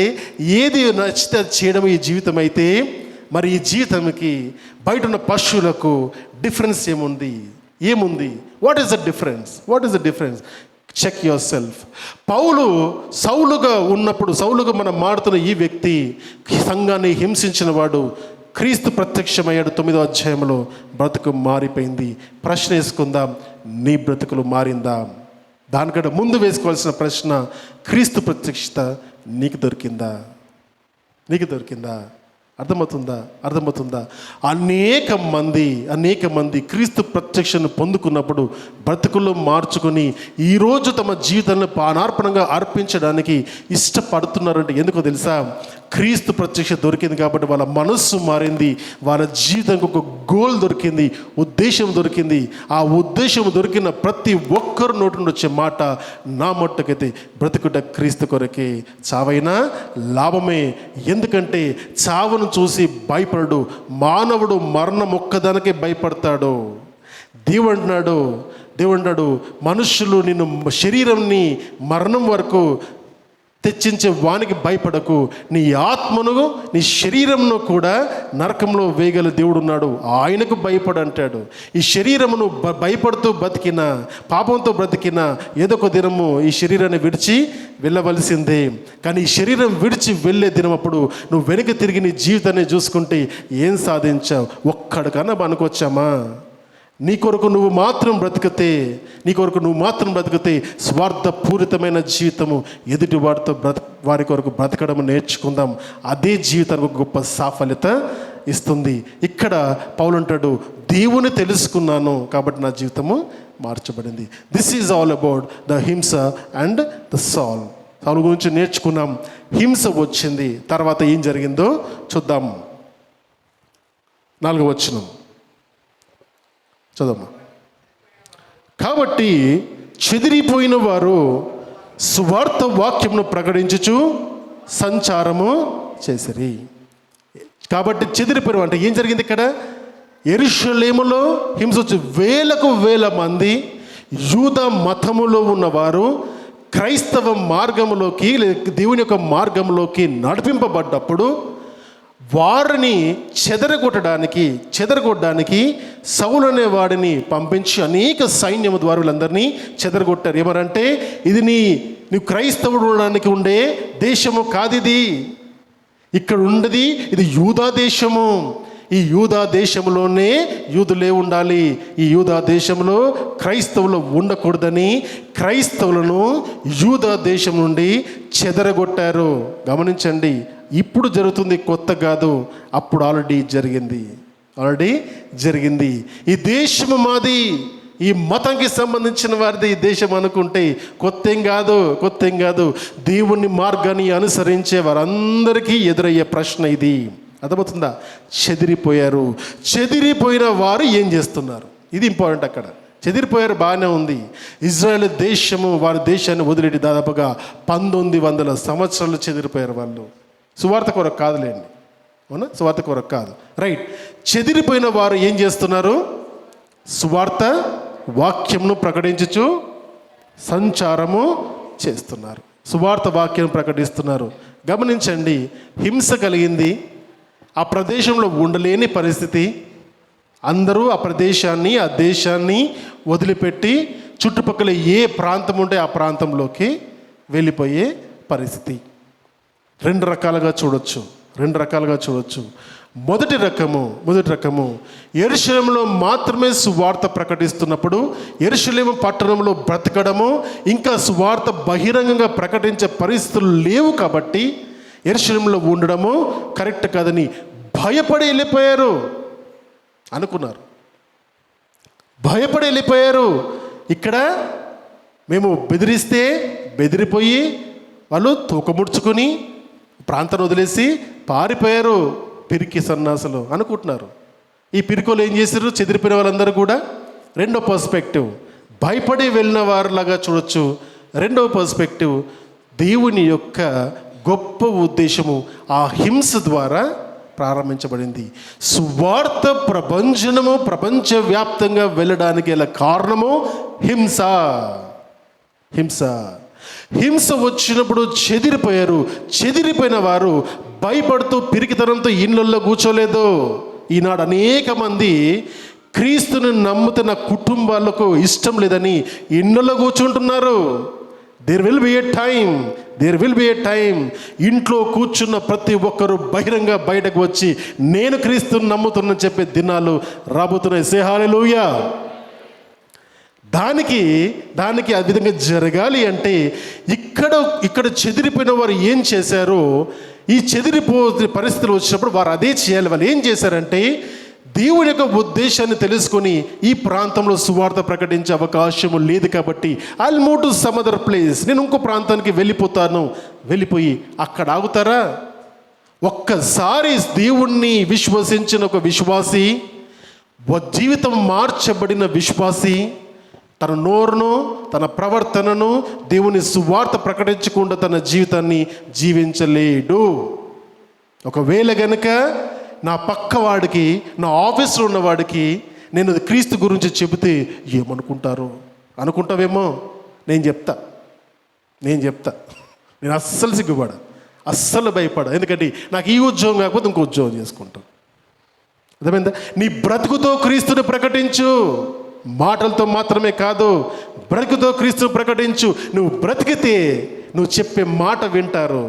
A: ఏది నచ్చితే చేయడము ఈ జీవితం అయితే, మరి ఈ జీవితంకి బయట ఉన్న పశువులకు డిఫరెన్స్ ఏముంది? What is the difference? Check yourself. సౌలుగా మనం మాడుతున్న ఈ వ్యక్తి సంఘాన్ని హింసించిన వాడు క్రీస్తు ప్రత్యక్షమయ్యాడు. 9వ అధ్యాయంలో బ్రతుకు మారిపోయింది. ప్రశ్న వేసుకుందాం, నీ బ్రతుకులు మారిందా? దానికంటే ముందు వేసుకోవాల్సిన ప్రశ్న, క్రీస్తు ప్రత్యక్షత నీకు దొరికిందా? అర్థమవుతుందా? అనేక మంది క్రీస్తు ప్రత్యక్షను పొందుకున్నప్పుడు బ్రతుకుల్లో మార్చుకొని ఈరోజు తమ జీవితాన్ని పానార్పణంగా అర్పించడానికి ఇష్టపడుతున్నారంటే ఎందుకో తెలుసా? క్రీస్తు ప్రత్యక్ష దొరికింది కాబట్టి వాళ్ళ మనస్సు మారింది, వాళ్ళ జీవితానికి ఒక గోల్ దొరికింది, ఉద్దేశం దొరికింది. ఆ ఉద్దేశం దొరికిన ప్రతి ఒక్కరు నోటి నుండి వచ్చే మాట, నా మట్టుకైతే బ్రతుకుట క్రీస్తు కొరకే, చావైనా లాభమే. ఎందుకంటే చావును చూసి భయపడడు మానవుడు, మరణం ఒక్కదానికే భయపడతాడు. దేవుడు మనుషులు నిన్ను శరీరంని మరణం వరకు తెచ్చించే వానికి భయపడకు, నీ ఆత్మను నీ శరీరంను కూడా నరకంలో వేయగల దేవుడు ఉన్నాడు, ఆయనకు భయపడు అంటాడు. ఈ శరీరమును భయపడుతూ బతికినా, పాపంతో బ్రతికినా ఏదో ఒక దినము ఈ శరీరాన్ని విడిచి వెళ్ళవలసిందే. కానీ ఈ శరీరం విడిచి వెళ్ళే దినం అప్పుడు నువ్వు వెనక్కి తిరిగి నీ జీవితాన్ని చూసుకుంటే ఏం సాధించావు? ఒక్కడికన్నా అనుకొచ్చామా? నీ కొరకు నువ్వు మాత్రం బ్రతికితే స్వార్థపూరితమైన జీవితము, ఎదుటి వారి కొరకు బ్రతకడం నేర్చుకుందాం. అదే జీవితానికి గొప్ప సాఫల్యత ఇస్తుంది. ఇక్కడ పౌలు అంటాడు, దేవుని తెలుసుకున్నాను కాబట్టి నా జీవితము మార్చబడింది. This is all about the హింస అండ్ ద సాల్. సాల్ గురించి నేర్చుకున్నాం. హింస వచ్చింది, తర్వాత ఏం జరిగిందో చూద్దాం. 4వ వచనం చదమ్మా. కాబట్టి చెదిరిపోయిన వారు సువార్త వాక్యమును ప్రకటించుచు సంచారము చేసిరి. కాబట్టి చెదిరిపోయిన అంటే ఏం జరిగింది? ఇక్కడ యెరూషలేములో హింస వచ్చి వేల మంది యూదా మతములో ఉన్నవారు క్రైస్తవ మార్గంలోకి, దేవుని యొక్క మార్గంలోకి నడిపింపబడ్డప్పుడు వారిని చెదరగొట్టడానికి సౌలు అనే వాడిని పంపించి అనేక సైన్యము ద్వారా వీళ్ళందరినీ చెదరగొట్టారు. ఏమనంటే, ఇది నీవు క్రైస్తవుడు ఉండడానికి ఉండే దేశము కాదిది, ఇక్కడ ఉండేది ఇది యూదా దేశము. ఈ యూదా దేశంలోనే యూదులే ఉండాలి, ఈ యూదా దేశంలో క్రైస్తవులు ఉండకూడదని క్రైస్తవులను యూదా దేశం నుండి చెదరగొట్టారు. గమనించండి, ఇప్పుడు జరుగుతుంది, కొత్త కాదు, అప్పుడు ఆల్రెడీ జరిగింది. ఈ దేశము మాది, ఈ మతంకి సంబంధించిన వారిది ఈ దేశం అనుకుంటే కొత్త ఏం కాదు. దేవుని మార్గాన్ని అనుసరించే వారందరికీ ఎదురయ్యే ప్రశ్న ఇది. అర్థమవుతుందా? చెదిరిపోయిన వారు ఏం చేస్తున్నారు? ఇది ఇంపార్టెంట్. అక్కడ చెదిరిపోయారు, బాగానే ఉంది. ఇజ్రాయెల్ దేశము వారి దేశాన్ని వదిలేటి దాదాపుగా 1900 సంవత్సరాలు చెదిరిపోయారు వాళ్ళు. సువార్త కొరకు కాదులేండి, అవునా? సువార్త కొరకు కాదు, రైట్. చెదిరిపోయిన వారు ఏం చేస్తున్నారు? సువార్త వాక్యంను ప్రకటించుచు సంచారము చేస్తున్నారు, సువార్త వాక్యం ప్రకటిస్తున్నారు. గమనించండి, హింస కలిగింది, ఆ ప్రదేశంలో ఉండలేని పరిస్థితి, అందరూ ఆ ప్రదేశాన్ని, ఆ దేశాన్ని వదిలిపెట్టి చుట్టుపక్కల ఏ ప్రాంతం ఉంటే ఆ ప్రాంతంలోకి వెళ్ళిపోయే పరిస్థితి. రెండు రకాలుగా చూడొచ్చు. మొదటి రకము యెరూషలేములో మాత్రమే సువార్త ప్రకటిస్తున్నప్పుడు, యెరూషలేము పట్టణంలో బ్రతకడము, ఇంకా సువార్త బహిరంగంగా ప్రకటించే పరిస్థితులు లేవు కాబట్టి యెరూషలేములో ఉండడము కరెక్ట్ కాదని భయపడి వెళ్ళిపోయారు అనుకున్నారు. ఇక్కడ మేము బెదిరిస్తే బెదిరిపోయి వాళ్ళు తూకముడుచుకొని ప్రాంతాన్ని వదిలేసి పారిపోయారు, పిరికి సన్నాసులు అనుకుంటున్నారు. ఈ పిరికోలు ఏం చేశారు? చెదిరిపోయిన వాళ్ళందరూ కూడా రెండో పర్స్పెక్టివ్, భయపడి వెళ్ళిన వారిలాగా చూడొచ్చు. రెండవ పర్స్పెక్టివ్, దేవుని యొక్క గొప్ప ఉద్దేశము ఆ హింస ద్వారా ప్రారంభించబడింది. సువార్త ప్రపంచవ్యాప్తంగా వెళ్ళడానికి గల కారణము హింస. హింస వచ్చినప్పుడు చెదిరిపోయారు. చెదిరిపోయిన వారు భయపడుతూ పిరికితనంతో ఇళ్ళల్లో కూర్చోలేదు. ఈనాడు అనేక మంది క్రీస్తుని నమ్ముతున్న కుటుంబాలకు ఇష్టం లేదని ఇళ్ళల్లో కూర్చుంటున్నారు. There will be a time ఇంట్లో కూర్చున్న ప్రతి ఒక్కరూ బహిరంగ బయటకు వచ్చి నేను క్రీస్తుని నమ్ముతున్నా చెప్పే దినాలు రాబోతున్నాయి. సే హల్లెలూయా. దానికి ఆ విధంగా జరగాలి అంటే ఇక్కడ చెదిరిపోయిన వారు ఏం చేశారో, ఈ చెదిరిపోతున్న పరిస్థితులు వచ్చినప్పుడు వారు అదే చేయాలి. వాళ్ళు ఏం చేశారంటే దేవుని యొక్క ఉద్దేశాన్ని తెలుసుకొని ఈ ప్రాంతంలో సువార్త ప్రకటించే అవకాశము లేదు కాబట్టి I'll move to some other place, నేను ఇంకో ప్రాంతానికి వెళ్ళిపోతాను. వెళ్ళిపోయి అక్కడ ఆగుతారా? ఒక్కసారి దేవుణ్ణి విశ్వసించిన ఒక విశ్వాసి, జీవితం మార్చబడిన విశ్వాసి తన నోరును, తన ప్రవర్తనను దేవుని సువార్త ప్రకటించకుండా తన జీవితాన్ని జీవించలేడు. ఒకవేళ గనుక నా పక్కవాడికి, నా ఆఫీస్లో ఉన్నవాడికి నేను క్రీస్తు గురించి చెబితే ఏమనుకుంటారు అనుకుంటావేమో. నేను చెప్తా నేను అస్సలు సిగ్గుపడ, అస్సలు భయపడ. ఎందుకంటే నాకు ఈ ఉద్యోగం కాకపోతే ఇంకో ఉద్యోగం చేసుకుంటాను. అర్థమైందా? నీ బ్రతుకుతో క్రీస్తుని ప్రకటించు. మాటలతో మాత్రమే కాదు, బ్రతుకుతో క్రీస్తుని ప్రకటించు. నువ్వు బ్రతికితే నువ్వు చెప్పే మాట వింటారు.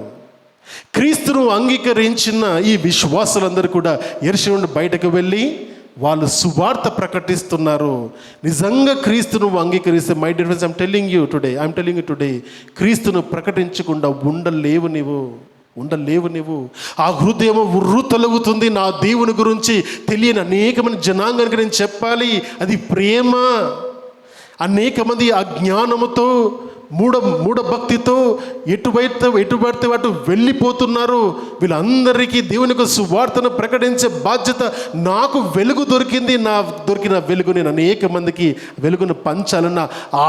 A: క్రీస్తును అంగీకరించిన ఈ విశ్వాసులందరూ కూడా యెరూషలేము నుండి బయటకు వెళ్ళి వాళ్ళు సువార్త ప్రకటిస్తున్నారు. నిజంగా క్రీస్తును అంగీకరిస్తే, my dear friends, I'm telling you today క్రీస్తును ప్రకటించకుండా ఉండలేవు నీవు. ఆ హృదయం ఉర్రు తొలగుతుంది. నా దేవుని గురించి తెలియని అనేకమంది జనాంగానికి నేను చెప్పాలి. అది ప్రేమ. అనేక మంది అజ్ఞానముతో, మూఢ భక్తితో ఎటు పడితే అటు వెళ్ళిపోతున్నారు. వీళ్ళందరికీ దేవుని యొక్క సువార్తను ప్రకటించే బాధ్యత నాకు. వెలుగు దొరికింది, దొరికిన వెలుగు నేను అనేక మందికి వెలుగును పంచాలన్న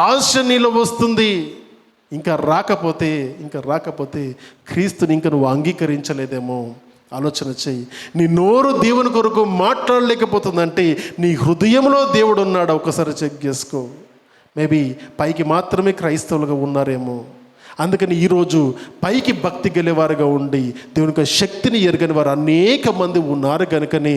A: ఆశ నీలో వస్తుంది. ఇంకా రాకపోతే క్రీస్తుని ఇంకా నువ్వు అంగీకరించలేదేమో ఆలోచన చెయ్యి. నీ నోరు దేవుని కొరకు మాట్లాడలేకపోతుందంటే నీ హృదయంలో దేవుడు ఉన్నాడు. ఒకసారి చెక్ చేసుకో. మేబీ పైకి మాత్రమే క్రైస్తవులుగా ఉన్నారేమో. అందుకని ఈరోజు పైకి భక్తి గెలేవారుగా ఉండి దేవుని యొక్క శక్తిని ఎరగని వారు అనేక మంది ఉన్నారు. కనుకనే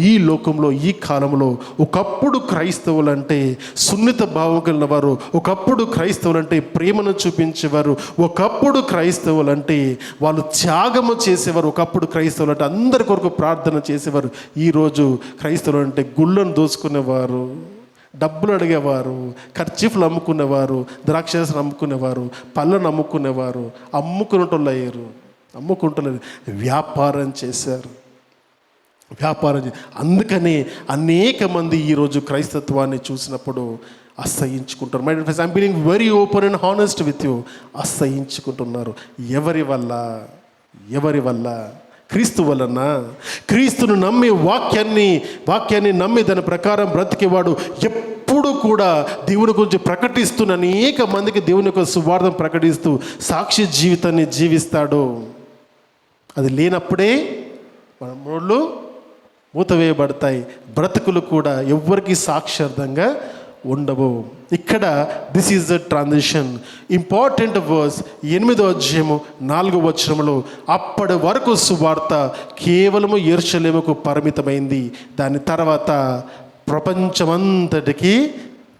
A: ఈ లోకంలో, ఈ కాలంలో ఒకప్పుడు క్రైస్తవులంటే సున్నిత భావం కలిగిన వారు, ఒకప్పుడు క్రైస్తవులంటే ప్రేమను చూపించేవారు, ఒకప్పుడు క్రైస్తవులంటే వాళ్ళు త్యాగము చేసేవారు, ఒకప్పుడు క్రైస్తవులంటే అందరి కొరకు ప్రార్థన చేసేవారు. ఈరోజు క్రైస్తవులు అంటే గుళ్ళను దోచుకునేవారు, డబ్బులు అడిగేవారు, ఖర్చీఫ్లు అమ్ముకునేవారు, ద్రాక్షరసం అమ్ముకునేవారు, పళ్ళను అమ్ముకునేవారు, అమ్ముకుంటలేదు, వ్యాపారం చేశారు. అందుకనే అనేక మంది ఈరోజు క్రైస్తత్వాన్ని చూసినప్పుడు అసహించుకుంటారు. My dear friends, I'm being very open and honest with you. అసహించుకుంటున్నారు. ఎవరి వల్ల? క్రీస్తు వలన. క్రీస్తును నమ్మి వాక్యాన్ని నమ్మి దాని ప్రకారం బ్రతికేవాడు ఎప్పుడు కూడా దేవుని గురించి ప్రకటిస్తున్న అనేక మందికి దేవుని యొక్క సువార్తను ప్రకటిస్తూ సాక్షి జీవితాన్ని జీవిస్తాడు. అది లేనప్పుడే మన నోళ్ళు మూతవేయబడతాయి, బ్రతుకులు కూడా ఎవ్వరికి సాక్షార్థంగా ఉండవు. ఇక్కడ this is the transition. Important verse 8వ అధ్యాయము 4వ వచనంలో, అప్పటి వరకు సువార్త కేవలము యెరూషలేముకు పరిమితమైంది, దాని తర్వాత ప్రపంచమంతటికి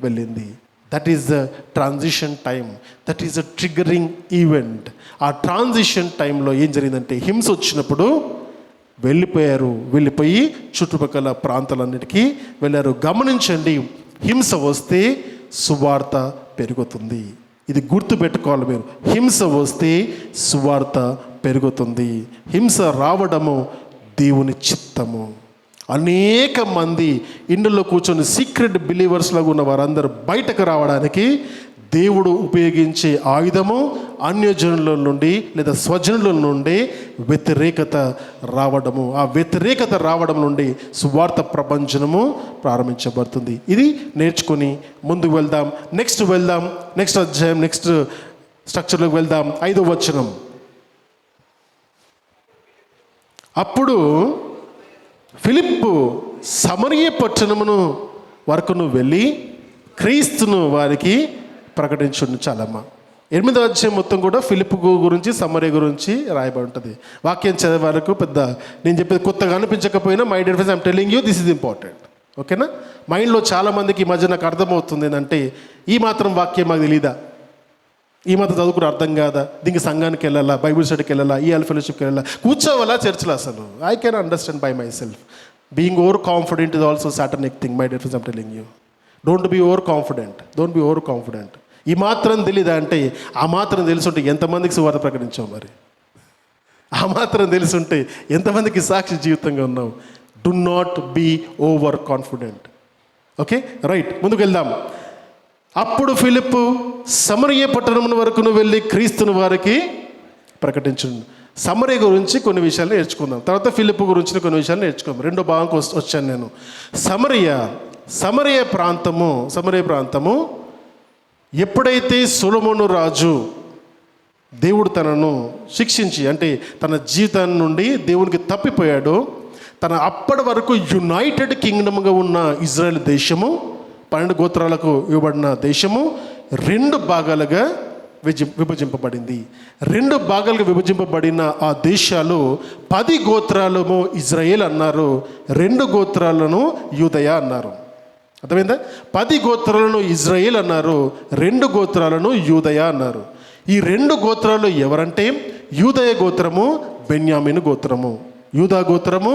A: వెళ్ళింది. That is the transition time. That is the triggering event. ఆ ట్రాన్సిషన్ టైంలో ఏం జరిగిందంటే, హింస వచ్చినప్పుడు వెళ్ళిపోయి చుట్టుపక్కల ప్రాంతాలన్నిటికీ వెళ్ళారు. గమనించండి, హింస వస్తే సువార్త పెరుగుతుంది. ఇది గుర్తుపెట్టుకోవాలి మీరు. హింస వస్తే సువార్త పెరుగుతుంది. హింస రావడము దేవుని చిత్తము. అనేక మంది ఇండ్లలో కూర్చొని సీక్రెట్ బిలీవర్స్ లాగా ఉన్న వారందరూ బయటకు రావడానికి దేవుడు ఉపయోగించే ఆయుధము అన్యజనుల నుండి లేదా స్వజనుల నుండి వ్యతిరేకత రావడము. ఆ వ్యతిరేకత రావడం నుండి సువార్త ప్రపంచనము ప్రారంభించబడుతుంది. ఇది నేర్చుకొని ముందుకు వెళ్దాం. నెక్స్ట్ అధ్యాయం, నెక్స్ట్ స్ట్రక్చర్లోకి వెళ్దాం. 5వ వచనం. అప్పుడు ఫిలిప్పు సమరయ పట్టణమును వరకును వెళ్ళి క్రీస్తును వారికి ప్రకటించుండు. చాలమ్మ 8వ అధ్యాయం మొత్తం కూడా ఫిలిప్పు గురించి, సమరయ గురించి రాయబడి ఉంటుంది. వాక్యం చదివే వరకు పెద్ద నేను చెప్పేది కొత్తగా అనిపించకపోయినా, my dear friends, I'm telling you this is important. ఓకేనా? మైండ్లో చాలామందికి ఈ మధ్య నాకు అర్థమవుతుంది ఏంటంటే, ఈ మాత్రం వాక్యం మాకు తెలీదా, ఈ మాత్రం చదువుకుని అర్థం కాదా, దీనికి సంఘానికి వెళ్ళాలా, బైబిల్ స్టడీకి వెళ్ళాలా, ఈ ఫెలోషిప్కి వెళ్ళాలా, కూర్చోవాలా చర్చలో. అసలు I can understand by myself. Being over confident is also satanic thing. My dear friends, I'm telling you, don't be over confident. ఈ మాత్రం తెలీదా అంటే, ఆ మాత్రం తెలుసుంటే ఎంతమందికి సువార్త ప్రకటించావు? మరి ఆ మాత్రం తెలుసుంటే ఎంతమందికి సాక్షి జీవితంగా ఉన్నావు? Do not be over confident. Okay, right, ముందుకు వెళ్దాం. అప్పుడు ఫిలిప్పు సమరయ పట్టణం వరకును వెళ్ళి క్రీస్తును వారికి ప్రకటించును. సమరయ గురించి కొన్ని విషయాలు నేర్చుకుందాం, తర్వాత ఫిలిప్పు గురించి కొన్ని విషయాలు నేర్చుకుందాం. రెండో భాగంకి వచ్చాను నేను. సమరయ ప్రాంతము ఎప్పుడైతే సొలొమోను రాజు దేవుడు తనను శిక్షించి, అంటే తన జీవితాన్ని నుండి దేవునికి తప్పిపోయాడో, తన అప్పటి వరకు యునైటెడ్ కింగ్డమ్గా ఉన్న ఇజ్రాయెల్ దేశము, 12 గోత్రాలకు ఇవ్వబడిన దేశము 2 భాగాలుగా విభజింపబడింది. 2 భాగాలుగా విభజింపబడిన ఆ దేశాలు 10 గోత్రాలను ఇజ్రాయేల్ అన్నారు, 2 గోత్రాలను యూదయ అన్నారు. అర్థమైందా? 10 గోత్రాలను ఇజ్రాయేల్ అన్నారు, 2 గోత్రాలను యూదయ అన్నారు. ఈ 2 గోత్రాలు ఎవరంటే, యూదయ గోత్రము, బెన్యామీను గోత్రము. యూదా గోత్రము,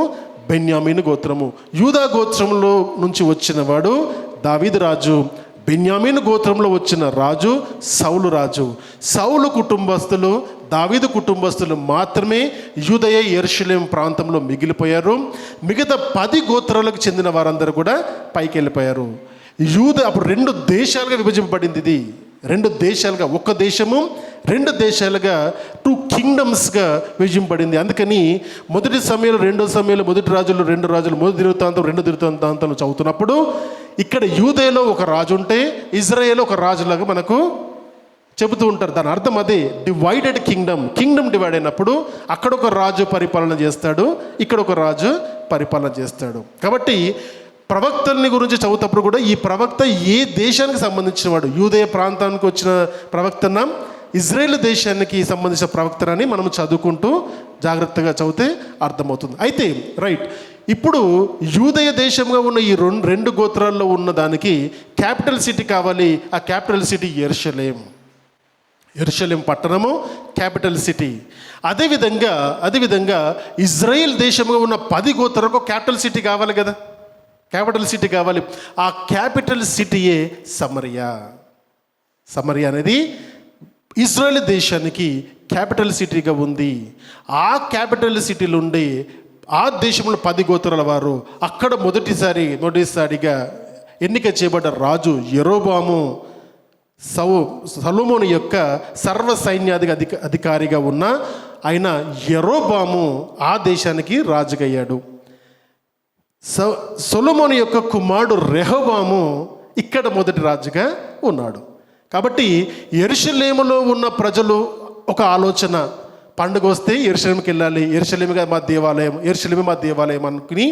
A: బెన్యామీను గోత్రము. యూదా గోత్రంలో నుంచి వచ్చిన వాడు దావీదు రాజు. బెన్యామీను గోత్రంలో వచ్చిన రాజు సౌలు రాజు. సౌలు కుటుంబస్తులు, దావీదు కుటుంబస్తులు మాత్రమే యూదయ యెరూషలేము ప్రాంతంలో మిగిలిపోయారు. మిగతా 10 గోత్రాలకు చెందిన వారందరూ కూడా పైకి వెళ్ళిపోయారు. అప్పుడు 2 దేశాలుగా విభజింపబడింది. ఇది 2 దేశాలుగా, ఒక దేశము 2 దేశాలుగా, 2 కింగ్డమ్స్గా విభజింపబడింది. అందుకని మొదటి సమయంలో, 2వ సమయంలో, మొదటి రాజులు, 2 రాజులు, మొదటి దినవృత్తాంతం, 2 దినవృత్తాంతాలు చదువుతున్నప్పుడు ఇక్కడ యూదయలో ఒక రాజు ఉంటే ఇజ్రాయేల్లో ఒక రాజులాగా మనకు చెబుతూ ఉంటారు. దాని అర్థం అదే, డివైడెడ్ కింగ్డమ్ డివైడ్ అయినప్పుడు అక్కడ ఒక రాజు పరిపాలన చేస్తాడు, ఇక్కడ ఒక రాజు పరిపాలన చేస్తాడు. కాబట్టి ప్రవక్తల్ని గురించి చదువుతప్పుడు కూడా ఈ ప్రవక్త ఏ దేశానికి సంబంధించిన వాడు, యూదయ ప్రాంతానికి వచ్చిన ప్రవక్తన, ఇజ్రాయేల్ దేశానికి సంబంధించిన ప్రవక్తనని మనం చదువుకుంటూ జాగ్రత్తగా చదివితే అర్థమవుతుంది. అయితే రైట్, ఇప్పుడు యూదయ దేశంగా ఉన్న ఈ 2 గోత్రాల్లో ఉన్న దానికి క్యాపిటల్ సిటీ కావాలి. ఆ క్యాపిటల్ సిటీ యెరూషలేం పట్టణము క్యాపిటల్ సిటీ. అదేవిధంగా ఇజ్రాయెల్ దేశంగా ఉన్న 10 గోత్రాలకు క్యాపిటల్ సిటీ కావాలి కదా, క్యాపిటల్ సిటీ కావాలి. ఆ క్యాపిటల్ సిటీయే సమరియా అనేది ఇజ్రాయెల్ దేశానికి క్యాపిటల్ సిటీగా ఉంది. ఆ క్యాపిటల్ సిటీలో ఉండి ఆ దేశంలో 10 గోత్రాల వారు, అక్కడ మొదటిసారిగా ఎన్నిక చేయబడ్డ రాజు యెరోబాము, సొలొమోను యొక్క సర్వ అధికారిగా ఉన్న ఆయన యెరోబాము ఆ దేశానికి రాజుగా అయ్యాడు. సొలొమోను యొక్క కుమారుడు రెహోబాము ఇక్కడ మొదటి రాజుగా ఉన్నాడు. కాబట్టి యెరూషలేములో ఉన్న ప్రజలు ఒక ఆలోచన, పండుగ వస్తే యెరూషలేముకి వెళ్ళాలి, యెరూషలేమే మా దేవాలయం అనుకుని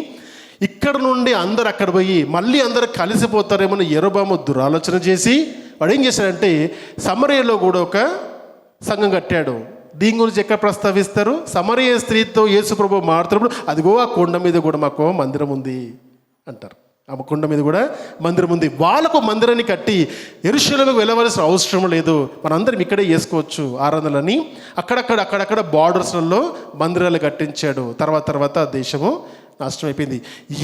A: ఇక్కడ నుండి అందరు అక్కడ పోయి మళ్ళీ అందరు కలిసిపోతారేమో యెరోబాము దురాలోచన చేసి వాడు ఏం చేశాడంటే సమరయలో కూడా ఒక సంఘం కట్టాడు. దీని గురించి ఎక్కడ ప్రస్తావిస్తారు? సమరయ స్త్రీతో యేసు ప్రభు మాట్లాడుతున్నప్పుడు, అదిగో ఆ కొండ మీద కూడా మాకు మందిరం ఉంది అంటారు. ఆ కొండ మీద కూడా మందిరం ఉంది. వాళ్ళకు మందిరాన్ని కట్టి యెరూషలేముకు వెళ్ళవలసిన అవసరం లేదు, మనందరం ఇక్కడే చేసుకోవచ్చు ఆరాధనలని అక్కడక్కడ బార్డర్స్లలో మందిరాలు కట్టించాడు. తర్వాత దేశము నాశనం అయిపోయింది.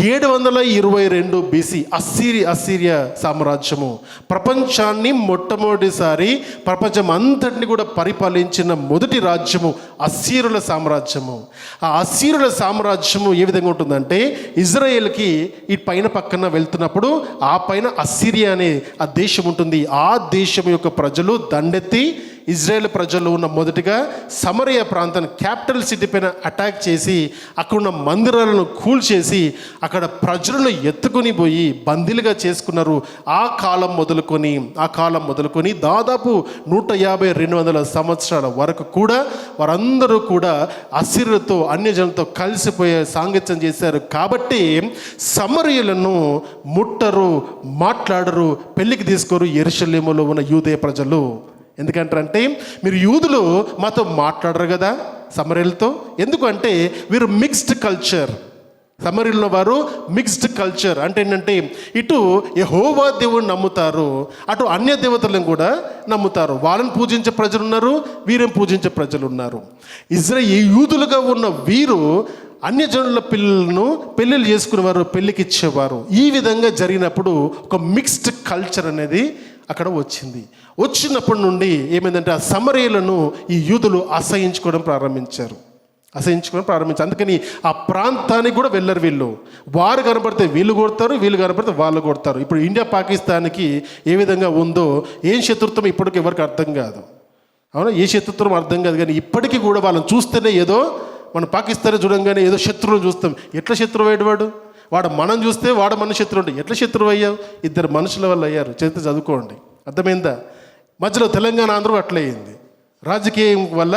A: 722 BC అస్సీరియా సామ్రాజ్యము ప్రపంచాన్ని మొట్టమొదటిసారి ప్రపంచం అంతటిని కూడా పరిపాలించిన మొదటి రాజ్యము అస్సీరుల సామ్రాజ్యము. ఆ అస్సీరుల సామ్రాజ్యము ఏ విధంగా ఉంటుందంటే, ఇజ్రాయేల్కి ఈ పక్కన వెళ్తున్నప్పుడు ఆ పైన అస్సీరియా అనే ఆ దేశం ఉంటుంది. ఆ దేశం యొక్క ప్రజలు దండెత్తి ఇజ్రాయేల్ ప్రజల్లో ఉన్న మొదటిగా సమరయ ప్రాంతాన్ని క్యాపిటల్ సిటీ పైన అటాక్ చేసి అక్కడ ఉన్న మందిరాలను కూల్చేసి అక్కడ ప్రజలను ఎత్తుకొని పోయి బందీలుగా చేసుకున్నారు. ఆ కాలం మొదలుకొని దాదాపు 150-200 సంవత్సరాల వరకు కూడా వారందరూ కూడా అసిరులతో అన్యజనులతో కలిసిపోయే సాంగత్యం చేశారు. కాబట్టి సమరయులను ముట్టరు, మాట్లాడరు, పెళ్లికి తీసుకోరు యెరూషలేములో ఉన్న యూదేయ ప్రజలు. ఎందుకంటారంటే, మీరు యూదులు మాతో మాట్లాడరు కదా సమరయులతో. ఎందుకంటే వీరు మిక్స్డ్ కల్చర్. సమరయుల వారు మిక్స్డ్ కల్చర్ అంటే ఏంటంటే, ఇటు యెహోవా దేవుని నమ్ముతారు, అటు అన్య దేవతలను కూడా నమ్ముతారు. వాళ్ళని పూజించే ప్రజలు ఉన్నారు, వీరేం పూజించే ప్రజలు ఉన్నారు. యూదులుగా ఉన్న వీరు అన్యజనుల పిల్లలను పెళ్ళిళ్ళు చేసుకునేవారు, పెళ్ళికి ఇచ్చేవారు. ఈ విధంగా జరిగినప్పుడు ఒక మిక్స్డ్ కల్చర్ అనేది అక్కడ వచ్చినప్పటి నుండి ఏమైందంటే, ఆ సమరయులను ఈ యూదులు అసహించుకోవడం ప్రారంభించారు. అందుకని ఆ ప్రాంతానికి కూడా వెళ్ళరు వీళ్ళు. వారు కనపడితే వీళ్ళు కొడతారు, వీళ్ళు కనపడితే వాళ్ళు కొడతారు. ఇప్పుడు ఇండియా పాకిస్తాన్కి ఏ విధంగా ఉందో, ఏం శత్రుత్వం ఇప్పటికి ఎవరికి అర్థం కాదు. అవునా, ఏ శత్రుత్వం అర్థం కాదు. కానీ ఇప్పటికీ కూడా వాళ్ళని చూస్తేనే ఏదో, మన పాకిస్తాన్ చూడంగానే ఏదో శత్రువుని చూస్తాం. ఎట్లా శత్రువు అయ్యాడు వాడు మనం చూస్తే వాడు మన శత్రువు అంటే ఎట్లా శత్రువు అయ్యావు? 2 మనుషుల వల్ల అయ్యారు. చరిత్ర చదువుకోండి, అర్థమైందా? మధ్యలో తెలంగాణ ఆంధ్ర అట్లయింది. రాజకీయం వల్ల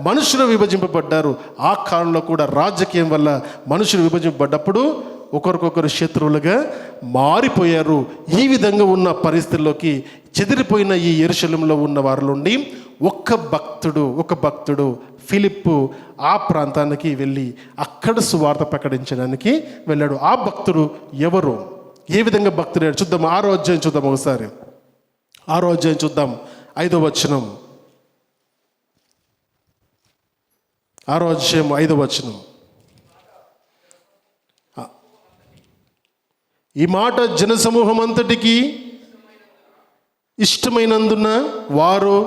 A: మనుషులు విభజింపబడ్డారు. ఆ కాలంలో కూడా రాజకీయం వల్ల మనుషులు విభజింపబడ్డప్పుడు ఒకరికొకరు శత్రువులుగా మారిపోయారు. ఈ విధంగా ఉన్న పరిస్థితుల్లోకి చెదిరిపోయిన ఈ యెరూషలేములో ఉన్న వారి నుండి ఒక భక్తుడు ఫిలిప్పు ఆ ప్రాంతానికి వెళ్ళి అక్కడ సువార్త ప్రకటించడానికి వెళ్ళాడు. ఆ భక్తుడు ఎవరు, ఏ విధంగా భక్తుడు చూద్దాం. 6వ అధ్యాయం చూద్దాం ఒకసారి. 6వ అధ్యాయం చూద్దాం, 5వ వచనం. 6వ అధ్యాయం 5వ వచనం. ఈ మాట జనసమూహం అంతటికి ఇష్టమైనందున వారు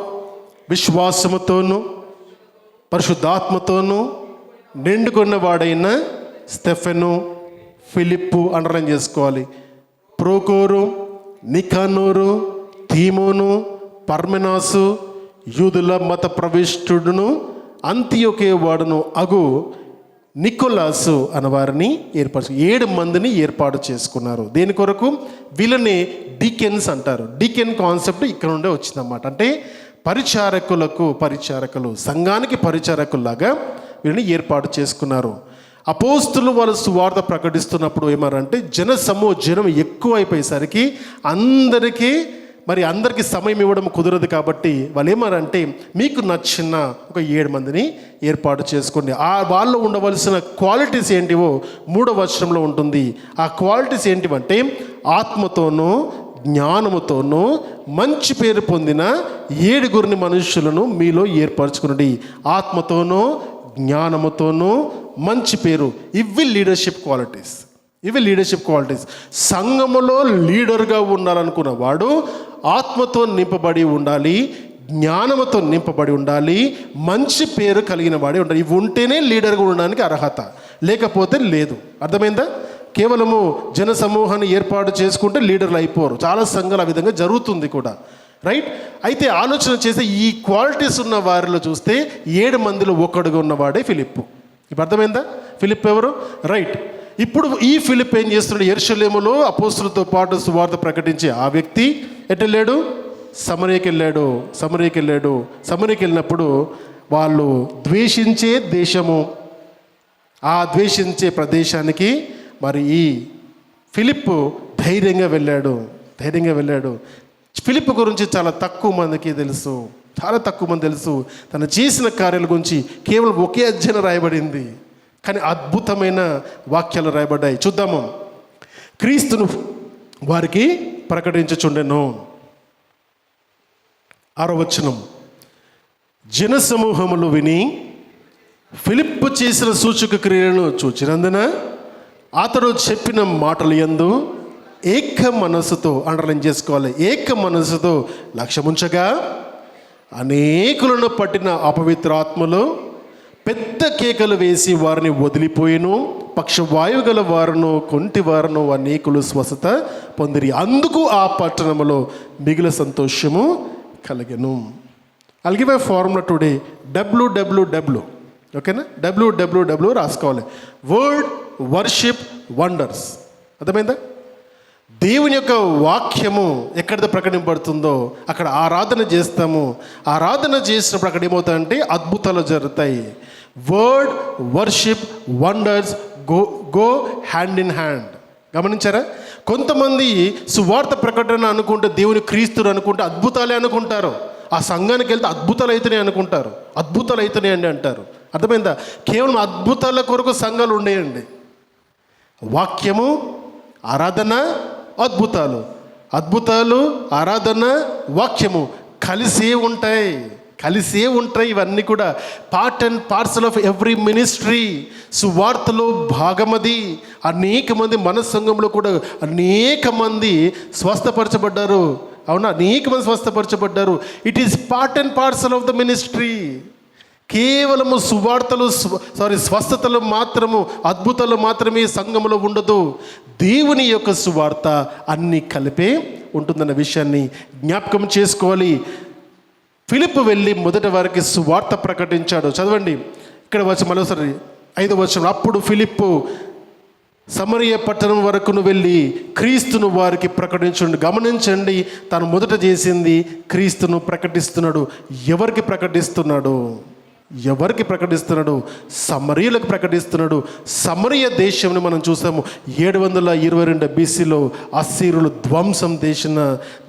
A: విశ్వాసముతోనూ పరిశుద్ధాత్మతోనూ నిండుకున్న వాడైన స్టెఫెను, ఫిలిప్పు అండర్లైన్ చేసుకోవాలి, ప్రోకోరు, నికానోరు, తీమోను, పర్మెనాసు, యూదుల మత ప్రవిష్టుడును అంతియోకే వాడును అగు నికోలాసు అన్న వారిని 7 మందిని ఏర్పాటు చేసుకున్నారు. దేని కొరకు? వీళ్ళని డీకెన్స్ అంటారు. డీకెన్ కాన్సెప్ట్ ఇక్కడ నుండే వచ్చిందన్నమాట. అంటే పరిచారకులు, సంఘానికి పరిచారకుల్లాగా వీళ్ళని ఏర్పాటు చేసుకున్నారు. అపోస్తులు వాళ్ళు సువార్త ప్రకటిస్తున్నప్పుడు ఏమారంటే, జనం ఎక్కువ అయిపోయేసరికి అందరికీ సమయం ఇవ్వడం కుదరదు. కాబట్టి వాళ్ళు ఏమారంటే, మీకు నచ్చిన ఒక 7 మందిని ఏర్పాటు చేసుకోండి. వాళ్ళు ఉండవలసిన క్వాలిటీస్ ఏంటివో 3వ వచనంలో ఉంటుంది. ఆ క్వాలిటీస్ ఏంటివంటే, ఆత్మతోనూ జ్ఞానముతోనూ మంచి పేరు పొందిన 7 మనుషులను మీలో ఏర్పరచుకునండి. ఆత్మతోనూ జ్ఞానముతోనూ మంచి పేరు. ఇవి లీడర్షిప్ క్వాలిటీస్. సంఘములో లీడర్గా ఉండాలనుకున్న వాడు ఆత్మతో నింపబడి ఉండాలి, జ్ఞానముతో నింపబడి ఉండాలి, మంచి పేరు కలిగిన వాడే ఉండాలి. ఇవి ఉంటేనే లీడర్గా ఉండడానికి అర్హత, లేకపోతే లేదు. అర్థమైందా? కేవలము జన సమూహాన్ని ఏర్పాటు చేసుకుంటే లీడర్లు అయిపోరు. చాలా సంఘాలు ఆ విధంగా జరుగుతుంది కూడా, రైట్? అయితే ఆలోచన చేస్తే ఈ క్వాలిటీస్ ఉన్న వారిలో చూస్తే 7 మందిలో ఒకడుగా ఉన్నవాడే ఫిలిప్పు. ఇప్పుడు అర్థమైందా? ఫిలిప్ ఎవరు? రైట్. ఇప్పుడు ఈ ఫిలిప్ ఏం చేస్తున్నాడు? యెరూషలేములో అపోస్తులతో పాటు సువార్త ప్రకటించి ఆ వ్యక్తి ఎటెళ్ళాడు? సమరయకి వెళ్ళినప్పుడు వాళ్ళు ద్వేషించే దేశము, ఆ ద్వేషించే ప్రదేశానికి మరి ఈ ఫిలిప్పు ధైర్యంగా వెళ్ళాడు. ఫిలిప్ గురించి చాలా తక్కువ మందికి తెలుసు. తను చేసిన కార్యాల గురించి కేవలం ఒకే అధ్యాయం రాయబడింది, కానీ అద్భుతమైన వాక్యాలు రాయబడ్డాయి. చూద్దాము. క్రీస్తును వారికి ప్రకటించుచుండెను. 6వ వచనం. జనసమూహములు విని ఫిలిప్పు చేసిన సూచక క్రియలను చూచినందున అతడు చెప్పిన మాటలు యందు ఏక మనసుతో, అండర్లైన్ చేసుకోవాలి, ఏక మనసుతో లక్ష్యముంచగా అనేకులను పట్టిన అపవిత్రాత్మలు పెద్ద కేకలు వేసి వారిని వదిలిపోయిను. పక్షవాయువు గల వారును కొంటి వారును అనేకులు స్వస్థత పొందిరి. అందుకు ఆ పట్టణంలో మిగిలిన సంతోషము కలిగెను. I'll give a formula today, WWW. ఓకేనా? WWW రాసుకోవాలి. Word worship wonders. అర్థమైందా? దేవుని యొక్క వాక్యము ఎక్కడ ప్రకటింపబడుతుందో అక్కడ ఆరాధన చేస్తాము. ఆరాధన చేసినప్పుడు అక్కడ ఏమవుతాయంటే అద్భుతాలు జరుగుతాయి. Word worship wonders go hand in hand. గమనించారా? కొంతమంది సువార్త ప్రకటన అనుకుంటే, దేవుని క్రీస్తుని అనుకుంటే అద్భుతాలే అనుకుంటారు. ఆ సంఘానికి వెళ్తే అద్భుతాలు అవుతున్నాయి అనుకుంటారు. అద్భుతాలు అవుతున్నాయండి అంటారు. అర్థమైందా? కేవలం అద్భుతాల కొరకు సంఘాలు ఉండేయండి. వాక్యము, ఆరాధన, అద్భుతాలు, అద్భుతాలు, ఆరాధన, వాక్యము కలిసే ఉంటాయి. ఇవన్నీ కూడా part and parcel of every ministry. సువార్తలో భాగమది. అనేక మంది మన సంఘంలో కూడా అనేక మంది స్వస్థపరచబడ్డారు. అవునా? అనేక మంది స్వస్థపరచబడ్డారు. It is part and parcel of the ministry. కేవలము స్వస్థతలు మాత్రము, అద్భుతాలు మాత్రమే సంఘంలో ఉండదు. దేవుని యొక్క సువార్త అన్నీ కలిపే ఉంటుందన్న విషయాన్ని జ్ఞాపకం చేసుకోవాలి. ఫిలిప్పు వెళ్ళి మొదటి వారికి సువార్త ప్రకటించాడు. చదవండి ఇక్కడ వచ్చి మరోసారి 5వ వచనం. అప్పుడు ఫిలిప్పు సమరయ పట్టణం వరకును వెళ్ళి క్రీస్తును వారికి ప్రకటించండి. గమనించండి, తాను మొదట చేసింది క్రీస్తును ప్రకటిస్తున్నాడు. ఎవరికి ప్రకటిస్తున్నాడు? సమరయులకు ప్రకటిస్తున్నాడు. సమరయ దేశంని మనం చూసాము. 722 BCలో అస్సీరులు ధ్వంసం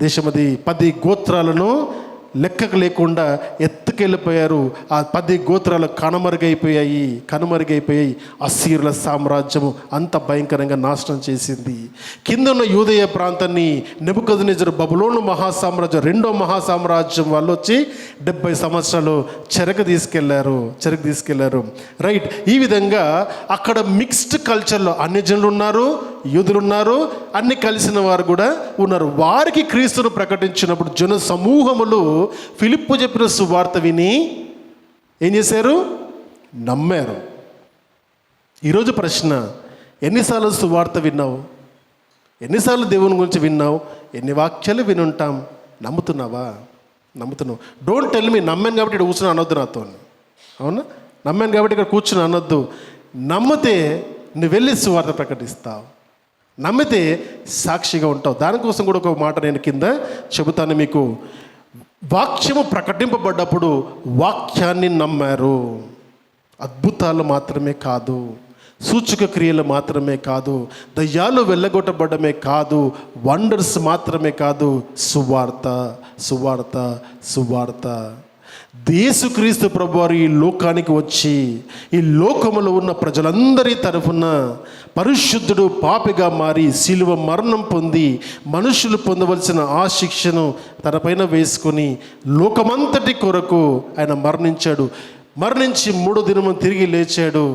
A: దేశమది 10 గోత్రాలను లెక్కకు లేకుండా ఎత్తుకెళ్ళిపోయారు. ఆ 10 గోత్రాలు కనుమరుగైపోయాయి. అస్సీరుల సామ్రాజ్యము అంత భయంకరంగా నాశనం చేసింది. కింద ఉన్న యూదయ ప్రాంతాన్ని నెబుకద్నెజరు బబులోను మహాసామ్రాజ్యం, 2వ మహాసామ్రాజ్యం వాళ్ళు వచ్చి 70 సంవత్సరాలు చెరకు తీసుకెళ్లారు. రైట్. ఈ విధంగా అక్కడ మిక్స్డ్ కల్చర్లో అన్ని జనులు ఉన్నారు, యూదులు ఉన్నారు, అన్ని కలిసిన వారు కూడా ఉన్నారు. వారికి క్రీస్తును ప్రకటించినప్పుడు జన సమూహములు ఫిలిప్పు చెప్పిన సువార్త విని ఏం చేశారు? నమ్మారు. ఈరోజు ప్రశ్న, ఎన్నిసార్లు సువార్త విన్నావు? ఎన్నిసార్లు దేవుని గురించి విన్నావు? ఎన్ని వాక్యాలు వినుంటాం? నమ్ముతున్నావా? డోంట్ టెల్ మీ నమ్మాను కాబట్టి ఇక్కడ కూర్చుని అనొద్దు నాతో. అవునా? నమ్మాను కాబట్టి ఇక్కడ కూర్చుని అనొద్దు. నమ్మితే నువ్వు వెళ్ళి సువార్త ప్రకటిస్తావు. నమ్మితే సాక్షిగా ఉంటావు. దానికోసం కూడా ఒక మాట నేను కింద చెబుతాను మీకు. వాక్యము ప్రకటింపబడ్డప్పుడు వాక్యాన్ని నమ్మారు. అద్భుతాలు మాత్రమే కాదు, సూచక క్రియలు మాత్రమే కాదు, దయ్యాలు వెళ్ళగొట్టబడమే కాదు, వండర్స్ మాత్రమే కాదు, సువార్త. యేసుక్రీస్తు ప్రభువారు ఈ లోకానికి వచ్చి ఈ లోకములో ఉన్న ప్రజలందరి తరఫున పరిశుద్ధుడు పాపిగా మారి శిలువ మరణం పొంది మనుషులు పొందవలసిన ఆ శిక్షను తనపైన వేసుకొని లోకమంతటి కొరకు ఆయన మరణించి 3వ దినము తిరిగి లేచాడు.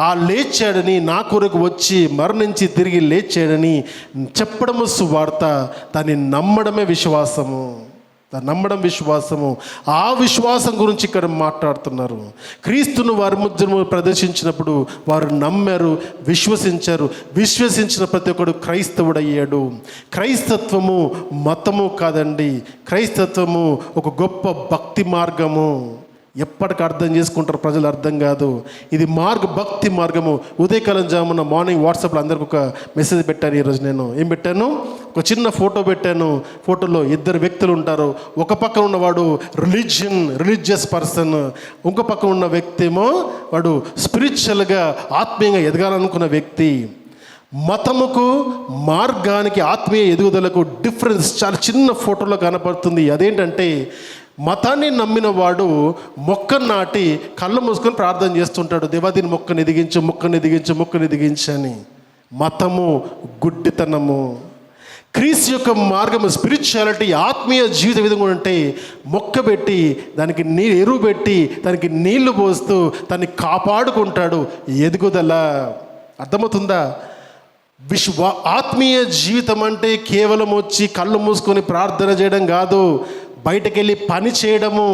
A: ఆ లేచాడని, నా కొరకు వచ్చి మరణించి తిరిగి లేచాడని చెప్పడము సువార్త. దాన్ని నమ్మడమే విశ్వాసము. ఆ విశ్వాసం గురించి ఇక్కడ మాట్లాడుతున్నారు. క్రీస్తును వారి మధ్యలో ప్రదర్శించినప్పుడు వారు నమ్మారు, విశ్వసించిన ప్రతి ఒక్కడు క్రైస్తవుడయ్యాడు. క్రైస్తత్వము మతము కాదండి. క్రైస్తత్వము ఒక గొప్ప భక్తి మార్గము. ఎప్పటికి అర్థం చేసుకుంటారు ప్రజలు, అర్థం కాదు. ఇది భక్తి మార్గము. ఉదయకాలం జామున మార్నింగ్ వాట్సాప్లో అందరికి ఒక మెసేజ్ పెట్టాను. ఈరోజు నేను ఏం పెట్టాను? ఒక చిన్న ఫోటో పెట్టాను. ఫోటోలో 2 వ్యక్తులు ఉంటారు. ఒక పక్కన ఉన్నవాడు రిలీజియస్ పర్సన్, ఇంకో పక్కన ఉన్న వ్యక్తి ఏమో వాడు స్పిరిచువల్గా ఆత్మీయంగా ఎదగాలనుకున్న వ్యక్తి. మతముకు, మార్గానికి, ఆత్మీయ ఎదుగుదలకు డిఫరెన్స్ చాలా చిన్న ఫోటోలో కనపడుతుంది. అదేంటంటే, మతాన్ని నమ్మిన వాడు మొక్కను నాటి కళ్ళు మూసుకొని ప్రార్థన చేస్తుంటాడు, దేవా దీన్ని మొక్కను ఎదిగించని. మతము గుడ్డితనము. క్రీస్తు యొక్క మార్గము, స్పిరిచువాలిటీ, ఆత్మీయ జీవిత విధంగా ఉంటే మొక్కబెట్టి దానికి ఎరువు పెట్టి దానికి నీళ్లు పోస్తూ దాన్ని కాపాడుకుంటాడు. ఎదుగుదల. అర్థమవుతుందా? ఆత్మీయ జీవితం అంటే కేవలం వచ్చి కళ్ళు మూసుకొని ప్రార్థన చేయడం కాదు, బయటకెళ్ళి పని చేయడము.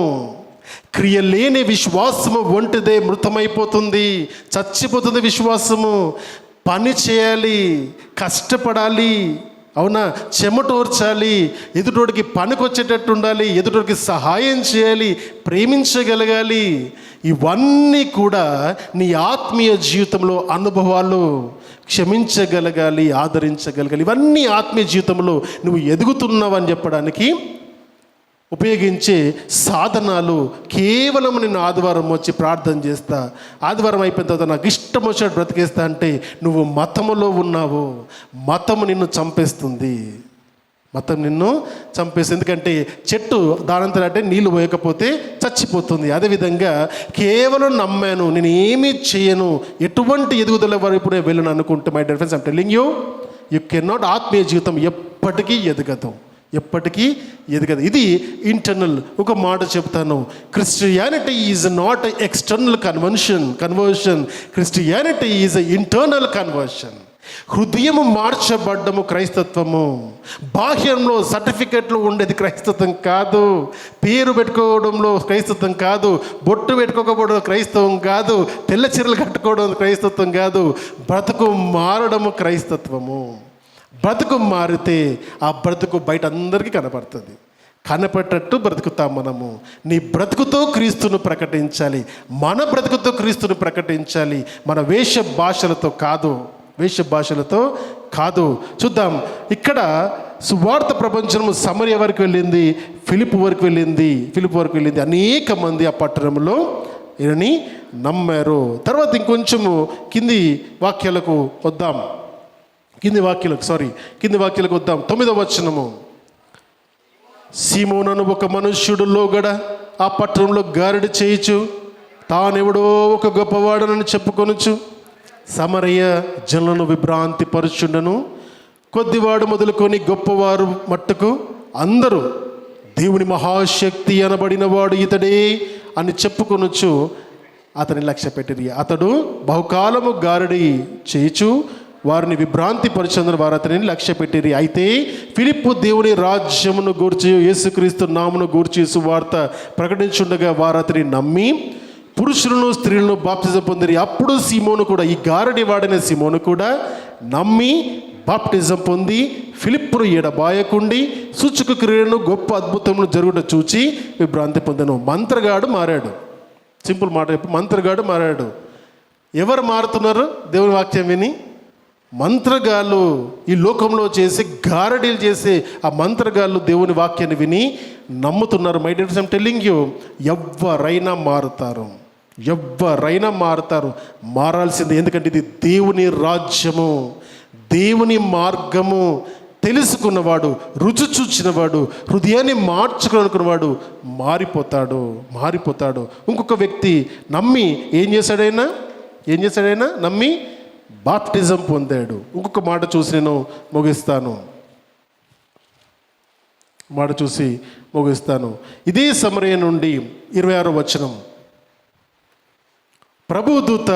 A: క్రియ లేని విశ్వాసము ఒంటిదే మృతమైపోతుంది, చచ్చిపోతుంది విశ్వాసము. పని చేయాలి, కష్టపడాలి, అవునా, చెమటోర్చాలి, ఎదుటోడికి పనికొచ్చేటట్టు ఉండాలి, ఎదుటోడికి సహాయం చేయాలి, ప్రేమించగలగాలి. ఇవన్నీ కూడా నీ ఆత్మీయ జీవితంలో అనుభవాలు. క్షమించగలగాలి, ఆదరించగలగాలి. ఇవన్నీ ఆత్మీయ జీవితంలో నువ్వు ఎదుగుతున్నావని చెప్పడానికి ఉపయోగించే సాధనాలు. కేవలం నేను ఆదివారం వచ్చి ప్రార్థన చేస్తా, ఆదివారం అయిపోయిన తర్వాత నాకు ఇష్టం వచ్చినట్టు బ్రతికేస్తా అంటే నువ్వు మతములో ఉన్నావు. మతము నిన్ను చంపేస్తుంది, మతం నిన్ను చంపేస్తుంది. ఎందుకంటే చెట్టు దానంతరం అంటే నీళ్లు పోయకపోతే చచ్చిపోతుంది. అదేవిధంగా కేవలం నమ్మాను, నేను ఏమీ చేయను, ఎటువంటి ఎదుగుదల వరకు నేను వెళ్ళను అనుకుంటే, my dear friends, I'm telling you, you can not. ఆత్మీయ జీవితం ఎప్పటికీ ఎదగదు, ఎప్పటికీ ఎదగదు. ఇది ఇంటర్నల్. ఒక మాట చెప్తాను, Christianity is not external conversion, Christianity is internal conversion. హృదయము మార్చబడ్డము క్రైస్తత్వము. బాహ్యంలో సర్టిఫికెట్లు ఉండేది క్రైస్తత్వం కాదు, పేరు పెట్టుకోవడంలో క్రైస్తత్వం కాదు, బొట్టు పెట్టుకోకపోవడం క్రైస్తవం కాదు, తెల్ల చీరలు కట్టుకోవడం క్రైస్తత్వం కాదు. బ్రతుకు మారడము క్రైస్తత్వము. బ్రతుకు మారితే ఆ బ్రతుకు బయట అందరికీ కనపడుతుంది. కనపడేటట్టు బ్రతుకుతాం మనము. నీ బ్రతుకుతో క్రీస్తును ప్రకటించాలి, మన బ్రతుకుతో క్రీస్తును ప్రకటించాలి, మన వేష భాషలతో కాదు, వేష భాషలతో కాదు. చూద్దాం, ఇక్కడ సువార్త ప్రపంచము సమరయ వరకు వెళ్ళింది, ఫిలిప్ వరకు వెళ్ళింది. అనేక మంది ఆ పట్టణంలో ఈయనని నమ్మారు. తర్వాత ఇంకొంచెము కింది వాక్యాలకు వద్దాం. కింది వాక్యాలకు వద్దాం. 9వ వచనము. సీమోనను ఒక మనుష్యుడు లోగడ ఆ పట్టణంలో గారడి చేయుచు తానెవడో ఒక గొప్పవాడనని చెప్పుకొనుచు సమరయ జనులను విభ్రాంతి పరుచుండను. కొద్దివాడు మొదలుకొని గొప్పవారు మట్టుకు అందరూ దేవుని మహాశక్తి అనబడిన వాడు ఇతడే అని చెప్పుకొనుచు అతని లక్ష్య పెట్టిరి. అతడు బహుకాలము గారడి చేయుచు వారిని విభ్రాంతి పరుచుందని వారు అతనిని లక్ష్య పెట్టిరి. అయితే ఫిలిప్పు దేవుని రాజ్యమును గూర్చి యేసుక్రీస్తు నామమును గూర్చి సువార్త ప్రకటించుండగా వారు అతని నమ్మి పురుషులను స్త్రీలను బాప్తిజం పొందిరి. అప్పుడు సీమోను కూడా, ఈ గారడి వాడైన సీమోను కూడా నమ్మి బాప్టిజం పొంది ఫిలిప్పును ఎడబాయకుండి సూచక క్రియలను గొప్ప అద్భుతములు జరుగుట చూచి విభ్రాంతి పొందెను. మంత్రగాడు మారాడు. సింపుల్ మాట చెప్పి, మంత్రగాడు మారాడు. ఎవరు మారుతున్నారు దేవుని వాక్యం విని? మంత్రగాళ్ళు. ఈ లోకంలో చేసి గారడీలు చేసే ఆ మంత్రగాళ్ళు దేవుని వాక్యాన్ని విని నమ్ముతున్నారు. My dear friends, I'm telling you, ఎవరైనా మారుతారు. మారాల్సిందే. ఎందుకంటే ఇది దేవుని రాజ్యము, దేవుని మార్గము. తెలుసుకున్నవాడు, రుచి చూచినవాడు, హృదయాన్ని మార్చుకోనుకున్నవాడు మారిపోతాడు. ఇంకొక వ్యక్తి నమ్మి ఏం చేశాడైనా నమ్మి బాప్టిజం పొందాడు. ఇంకొక మాట చూసి నేను ముగిస్తాను. ఇదే సమరయ నుండి 26వ వచనం. ప్రభుదూత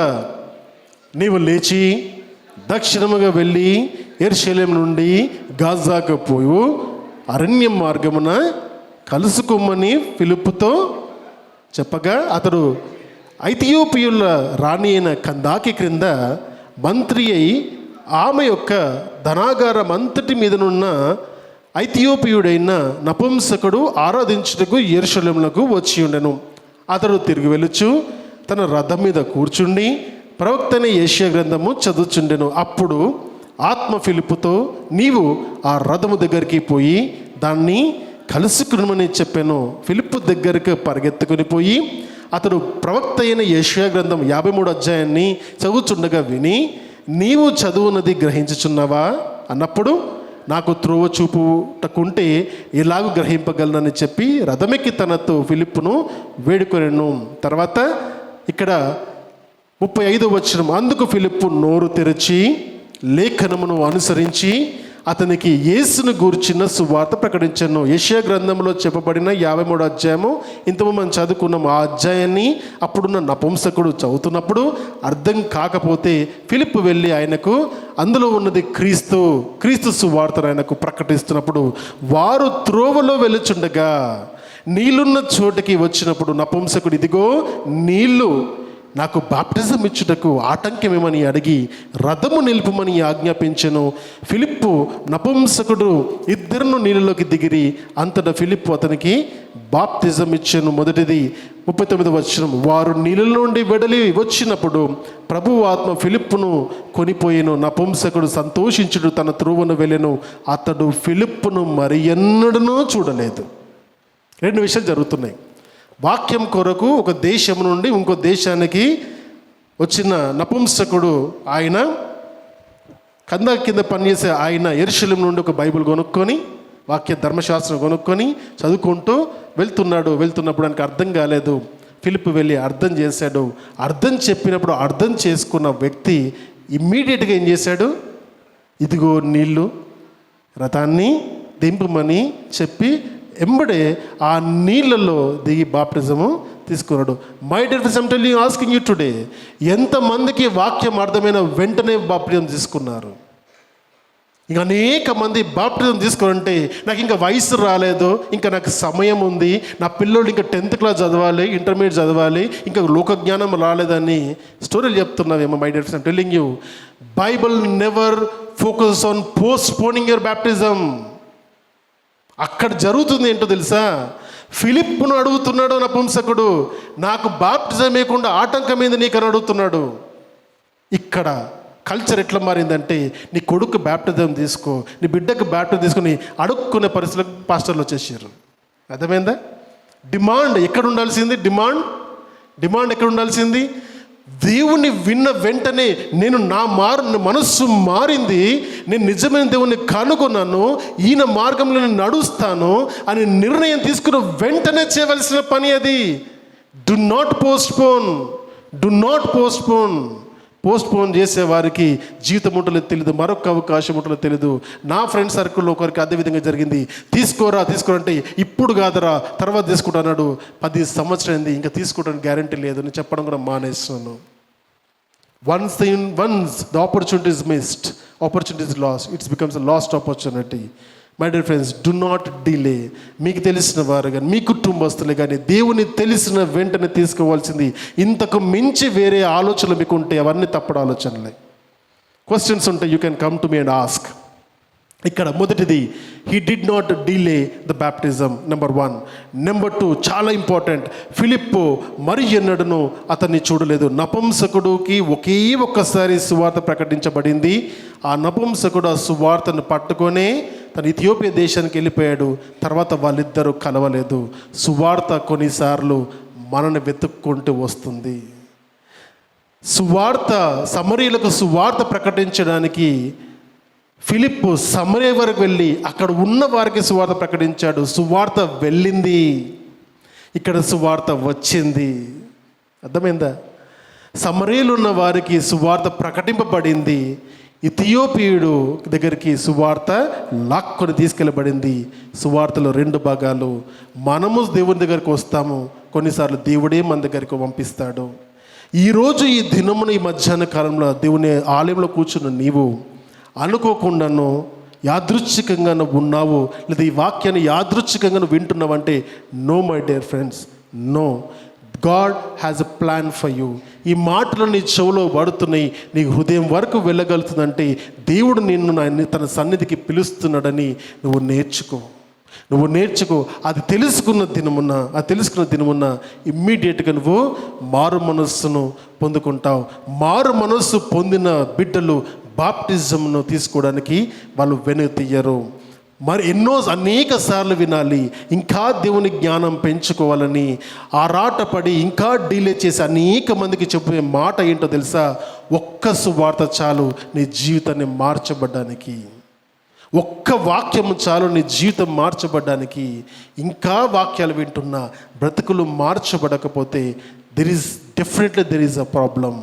A: నీవు లేచి దక్షిణముగా వెళ్ళి యెరూషలేము నుండి గాజాకు పోయి అరణ్య మార్గమున కలుసుకోమని ఫిలిప్పుతో చెప్పగా అతడు ఐథియోపియుల రాణి అయిన కందాకి క్రింద మంత్రి అయి ఆమె యొక్క ధనాగారం అంతటి మీదనున్న ఐథియోపియుడైన నపుంసకుడు ఆరాధించుటకు యెరూషలేమునకు వచ్చి ఉండెను. అతడు తిరిగి వెళ్ళుచు తన రథం మీద కూర్చుండి ప్రవక్తైన యెషయా గ్రంథము చదువుచుండెను. అప్పుడు ఆత్మ ఫిలిప్పుతో నీవు ఆ రథము దగ్గరికి పోయి దాన్ని కలుసుకునమని చెప్పాను. ఫిలిప్పు దగ్గరకు పరిగెత్తుకుని పోయి అతడు ప్రవక్త అయిన యెషయా గ్రంథం 53వ అధ్యాయాన్ని చదువుచుండగా విని నీవు చదువునది గ్రహించుచున్నావా అన్నప్పుడు నాకు త్రోవ చూపుటకుంటే ఎలాగూ గ్రహింపగలనని చెప్పి రథమెక్కి తనతో ఫిలిప్పును వేడుకొనెను. తర్వాత ఇక్కడ 35వ వచనం. అందుకు ఫిలిప్పు నోరు తెరిచి లేఖనమును అనుసరించి అతనికి యేసును గూర్చిన సువార్త ప్రకటించాను. యెషయా గ్రంథంలో చెప్పబడిన 53వ అధ్యాయము ఇంతకు మనం చదువుకున్నాం. ఆ అధ్యాయాన్ని అప్పుడున్న నపుంసకుడు చదువుతున్నప్పుడు అర్థం కాకపోతే ఫిలిప్ వెళ్ళి ఆయనకు అందులో ఉన్నది క్రీస్తు సువార్తను ఆయనకు ప్రకటిస్తున్నప్పుడు వారు త్రోవలో వెళ్ళుచుండగా నీళ్ళున్న చోటికి వచ్చినప్పుడు నపుంసకుడు, ఇదిగో నీళ్ళు, నాకు బాప్టిజం ఇచ్చుటకు ఆటంకమేమని అడిగి రథము నిలుపుమని ఆజ్ఞాపించెను. ఫిలిప్పు నపుంసకుడు ఇద్దరును నీళ్ళలోకి దిగిరి. అంతటా ఫిలిప్పు అతనికి బాప్తిజం ఇచ్చెను. మొదటిది 39వ వచనం, వారు నీళ్ళ నుండి వెడలి వచ్చినప్పుడు ప్రభువు ఆత్మ ఫిలిప్పును కొనిపోయెను. నపుంసకుడు సంతోషించుడు తన త్రోవను వెళ్ళెను. అతడు ఫిలిప్పును మరి ఎన్నడూ చూడలేదు. రెండు విషయాలు జరుగుతున్నాయి. వాక్యం కొరకు ఒక దేశం నుండి ఇంకో దేశానికి వచ్చిన నపుంసకుడు, ఆయన కింద పనిచేసే ఆయన యెరూషలేము నుండి ఒక బైబిల్ కొనుక్కొని వాక్య ధర్మశాస్త్రం కొనుక్కొని చదువుకుంటూ వెళ్తున్నప్పుడు ఆయనకు అర్థం కాలేదు. ఫిలిప్ వెళ్ళి అర్థం చేశాడు. అర్థం చెప్పినప్పుడు అర్థం చేసుకున్న వ్యక్తి ఇమ్మీడియట్గా ఏం చేశాడు, ఇదిగో నీళ్ళు, రథాన్ని దింపమని చెప్పి ఎంబడే ఆ నీళ్ళలో దిగి బాప్టిజము తీసుకున్నాడు. My dear friends, I am telling, asking you today, ఎంతమందికి వాక్యం అర్థమైన వెంటనే బాప్టిజం తీసుకున్నారు? ఇంకా అనేక మంది బాప్టిజం తీసుకోవాలంటే నాకు ఇంకా వయసు రాలేదు, ఇంకా నాకు సమయం ఉంది, నా పిల్లలు ఇంకా 10th క్లాస్ చదవాలి, ఇంటర్మీడియట్ చదవాలి, ఇంకా లోక జ్ఞానం రాలేదని స్టోరీలు చెప్తున్నావేమో. My dear friends, I am telling you, Bible never focus on postponing your baptism. అక్కడ జరుగుతుంది ఏంటో తెలుసా? ఫిలిప్పును అడుగుతున్నాడు నపుంసకుడు, నాకు బాప్టిజం వేయకుండా ఆటంకమైంది నీకు అని అడుగుతున్నాడు. ఇక్కడ కల్చర్ ఎట్లా మారిందంటే, నీ కొడుకు బ్యాప్టిజం తీసుకో, నీ బిడ్డకు బ్యాప్టిజం తీసుకొని అడుక్కునే పరిస్థితులకు పాస్టర్లు వచ్చేసారు. అర్థమైందా? డిమాండ్ ఎక్కడ ఉండాల్సింది? డిమాండ్ ఎక్కడ ఉండాల్సింది? దేవుని విన్న వెంటనే నా మనస్సు మారింది, నేను నిజమైన దేవుని కనుగొన్నాను, ఈయన మార్గంలో నేను నడుస్తాను అని నిర్ణయం తీసుకున్న వెంటనే చేయవలసిన పని అది. డు నాట్ పోస్ట్పోన్ చేసే వారికి జీవితం ఉంటలో తెలియదు, మరొక అవకాశం ఉంటలో తెలియదు. నా ఫ్రెండ్ సర్కిల్లో ఒకరికి అదే విధంగా జరిగింది. తీసుకోరంటే ఇప్పుడు కాదరా తర్వాత తీసుకుంటాడు. 10 సంవత్సరం అయింది, ఇంకా తీసుకోవడానికి గ్యారంటీ లేదు. నేను చెప్పడం కూడా మానేస్తున్నాను. Once the opportunity is missed, opportunity is lost, it becomes a lost opportunity. My dear friends, do not delay. మీకు తెలిసిన వారు కానీ మీ కుటుంబస్తులే కానీ దేవుని తెలిసిన వెంటనే తీసుకోవాల్సింది. ఇంతకు మించి వేరే ఆలోచనలు మీకు ఉంటే అవన్నీ తప్పుడు ఆలోచనలే. క్వశ్చన్స్ ఉంటే you can come to me and ask. ఇక్కడ మొదటిది, he did not delay the baptism, number 1. Number 2, చాలా ఇంపార్టెంట్, ఫిలిప్పు మరి ఎన్నడను అతన్ని చూడలేదు. నపుంసకుడికి ఒకే ఒక్కసారి సువార్త ప్రకటించబడింది. ఆ నపుంసకుడు ఆ సువార్తను పట్టుకొనే తన ఇథియోపియా దేశానికి వెళ్ళిపోయాడు. తర్వాత వాళ్ళిద్దరూ కలవలేదు. సువార్త కొన్నిసార్లు మనల్ని వెతుక్కుంటూ వస్తుంది. సమరీయులకు సువార్త ప్రకటించడానికి ఫిలిప్పు సమరయ వరకు వెళ్ళి అక్కడ ఉన్న వారికి సువార్త ప్రకటించాడు. సువార్త వెళ్ళింది, ఇక్కడ సువార్త వచ్చింది. అర్థమైందా? సమరయలు ఉన్న వారికి సువార్త ప్రకటింపబడింది. ఇథియోపియుడు దగ్గరికి సువార్త లాక్కొని తీసుకెళ్ళబడింది. సువార్తలో 2 భాగాలు. మనము దేవుని దగ్గరికి వస్తాము, కొన్నిసార్లు దేవుడే మన దగ్గరికి పంపిస్తాడు. ఈరోజు ఈ దినమున ఈ మధ్యాహ్న కాలంలో దేవుని ఆలయంలో కూర్చున్న నీవు అనుకోకుండాను యాదృచ్ఛికంగా నువ్వు ఉన్నావు, లేదా ఈ వాక్యాన్ని యాదృచ్ఛికంగా నువ్వు వింటున్నావంటే, no my dear friends, no. God has a plan for you. ఈ మాటలు నీ చెవులో పడుతున్నాయి, నీ హృదయం వరకు వెళ్ళగలుగుతుందంటే దేవుడు నిన్ను తన సన్నిధికి పిలుస్తున్నాడని నువ్వు నేర్చుకో. అది తెలుసుకున్న దినమున్న ఇమ్మీడియట్గా నువ్వు మారు మనస్సును పొందుకుంటావు. మారు మనస్సు పొందిన బిడ్డలు బాప్టిజంను తీసుకోవడానికి వాళ్ళు వెనుతీయరు. మరి అనేక సార్లు వినాలి, ఇంకా దేవుని జ్ఞానం పెంచుకోవాలని ఆరాటపడి ఇంకా డిలే చేసి అనేక మందికి చెప్పే మాట ఏంటో తెలుసా? ఒక్క సువార్త చాలు నీ జీవితాన్ని మార్చబడ్డానికి. ఒక్క వాక్యము చాలు నీ జీవితం మార్చబడ్డానికి. ఇంకా వాక్యాలు వింటున్నా బ్రతుకులు మార్చబడకపోతే there is a problem.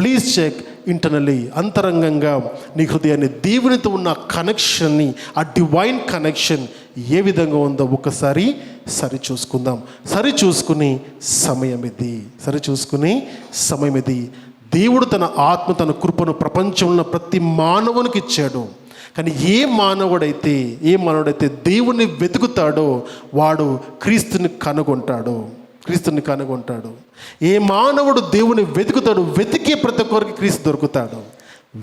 A: Please check internally, అంతరంగంగా నీ హృదయాన్ని దేవునితో ఉన్న కనెక్షన్ని, ఆ డివైన్ కనెక్షన్ ఏ విధంగా ఉందో ఒకసారి సరిచూసుకుని సమయం ఇది. దేవుడు తన ఆత్మ, తన కృపను ప్రపంచంలో ప్రతి మానవునికి ఇచ్చాడు. కానీ ఏ మానవుడైతే దేవుణ్ణి వెతుకుతాడో వాడు క్రీస్తుని కనుగొంటాడు. ఏ మానవుడు దేవుని వెతుకుతాడు, వెతికే ప్రతి ఒక్కరికి క్రీస్తు దొరుకుతాడు.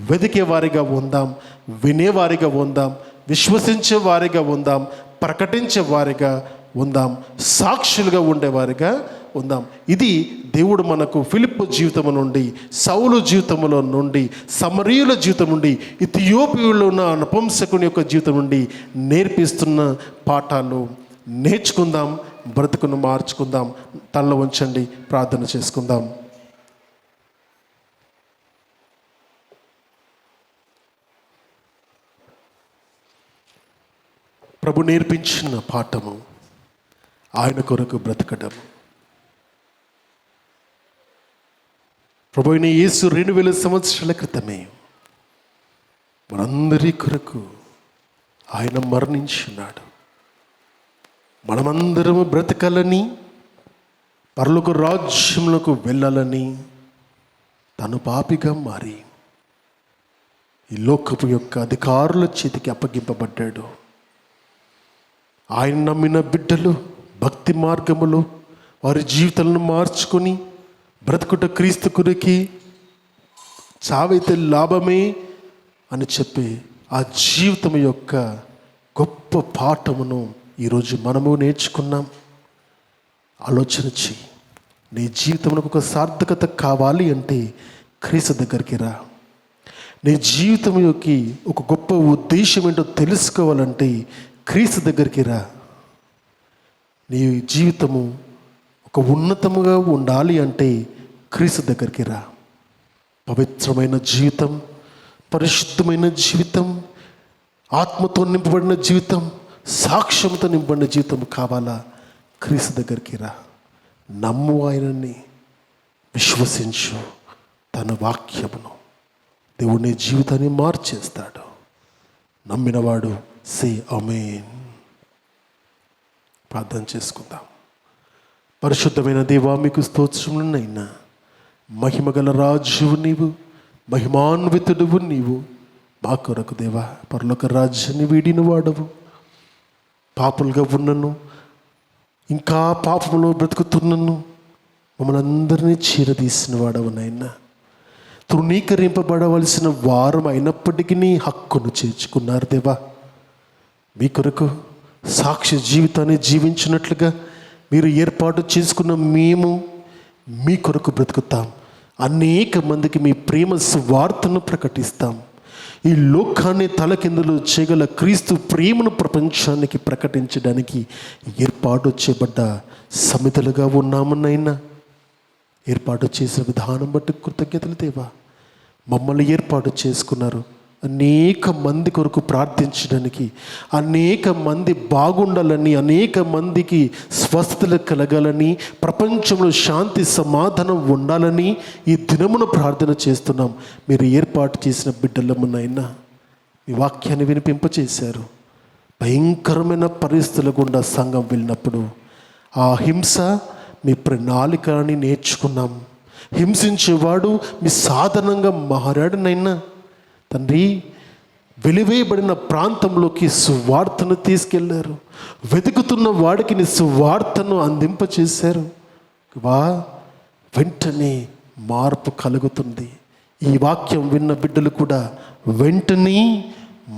A: వెతికే వారిగా ఉందాం, వినేవారిగా ఉందాం, విశ్వసించే వారిగా ఉందాం, ప్రకటించే వారిగా ఉందాం, సాక్షులుగా ఉండేవారిగా ఉందాం. ఇది దేవుడు మనకు ఫిలిప్పు జీవితము నుండి, సౌలు జీవితంలో నుండి, సమరీయుల జీవితం నుండి, ఇథియోపియాలో ఉన్న నపుంసకుని యొక్క జీవితం నుండి నేర్పిస్తున్న పాఠాలు. నేర్చుకుందాం, బ్రతుకును మార్చుకుందాం. తలలో ఉంచండి, ప్రార్థన చేసుకుందాం. ప్రభు నేర్పించిన పాఠము ఆయన కొరకు బ్రతకడం. ప్రభు అయిన యేసు 2000 సంవత్సరాల క్రితమే మనందరి కొరకు ఆయన మరణించున్నాడు. మనమందరము బ్రతకాలని, పరలోక రాజ్యంలోకి వెళ్ళాలని తను పాపిగా మారి ఈ లోకపు యొక్క అధికారుల చేతికి అప్పగింపబడ్డాడు. ఆయన నమ్మిన బిడ్డలు భక్తి మార్గములో వారి జీవితాలను మార్చుకొని బ్రతుకుట క్రీస్తు కొరికి, చావైతే లాభమే అని చెప్పి ఆ జీవితం యొక్క గొప్ప పాఠమును ఈరోజు మనము నేర్చుకున్నాం. ఆలోచన చెయ్యి. నీ జీవితంలో ఒక సార్థకత కావాలి అంటే క్రీస్తు దగ్గరికి రా. నీ జీవితం యొక్క ఒక గొప్ప ఉద్దేశం ఏంటో తెలుసుకోవాలంటే క్రీస్తు దగ్గరికి రా. నీ జీవితము ఒక ఉన్నతముగా ఉండాలి అంటే క్రీస్తు దగ్గరికి రా. పవిత్రమైన జీవితం, పరిశుద్ధమైన జీవితం, ఆత్మతో నింపబడిన జీవితం, సాక్ష్యంతో నింపబడిన జీవితం కావాలా? క్రీస్తు దగ్గరికి రా. నమ్ము, ఆయనని విశ్వసించు, తన వాక్యమును. దేవుడు నీ జీవితాన్ని మార్చేస్తాడు. నమ్మినవాడు సే ఆమేన్. ప్రార్థన చేసుకుందాం. పరిశుద్ధమైన దేవా, మీకు స్తోత్రములనైనా. మహిమగల రాజువు నీవు, మహిమాన్వితుడువు నీవు. మా కొరకు దేవా పరలోక రాజ్యాన్ని వీడిన వాడవు. పాపులుగా ఉన్నను, ఇంకా పాపములో బ్రతుకుతున్నను మమ్మల్ని అందరినీ చీరదీసిన వాడవు నాయనా. తృణీకరింపబడవలసిన వారం అయినప్పటికీ హక్కును చేర్చుకున్నారు దేవా. మీ కొరకు సాక్షి జీవితాన్ని జీవించినట్లుగా మీరు ఏర్పాటు చేసుకున్న మేము మీ కొరకు బ్రతుకుతాం. అనేక మందికి మీ ప్రేమ సువార్తను ప్రకటిస్తాం. ఈ లోకాన్ని తలకిందులు చేయగల క్రీస్తు ప్రేమను ప్రపంచానికి ప్రకటించడానికి ఏర్పాటు చేయబడ్డ సమితులుగా ఉన్నామన్నైనా. ఏర్పాటు చేసిన విధానం బట్టి కృతజ్ఞతలు దేవా. మమ్మల్ని ఏర్పాటు చేసుకున్నారు అనేక మంది కొరకు ప్రార్థించడానికి, అనేక మంది బాగుండాలని, అనేక మందికి స్వస్థతలు కలగాలని, ప్రపంచంలో శాంతి సమాధానం ఉండాలని ఈ దినమున ప్రార్థన చేస్తున్నాం. మీరు ఏర్పాటు చేసిన బిడ్డలమునైనా మీ వాక్యాన్ని వినిపింపచేశారు. భయంకరమైన పరిస్థితుల గుండా సంఘం వెళ్ళినప్పుడు ఆ హింస మీ ప్రణాళికని నేర్చుకున్నాం. హింసించేవాడు మీ సాధనంగా మారాడునైనా తండ్రి. వెలివేయబడిన ప్రాంతంలోకి సువార్తను తీసుకెళ్లారు. వెతుకుతున్న వాడికి నీ సువార్తను అందింపచేశారు. వెంటనే మార్పు కలుగుతుంది. ఈ వాక్యం విన్న బిడ్డలు కూడా వెంటనే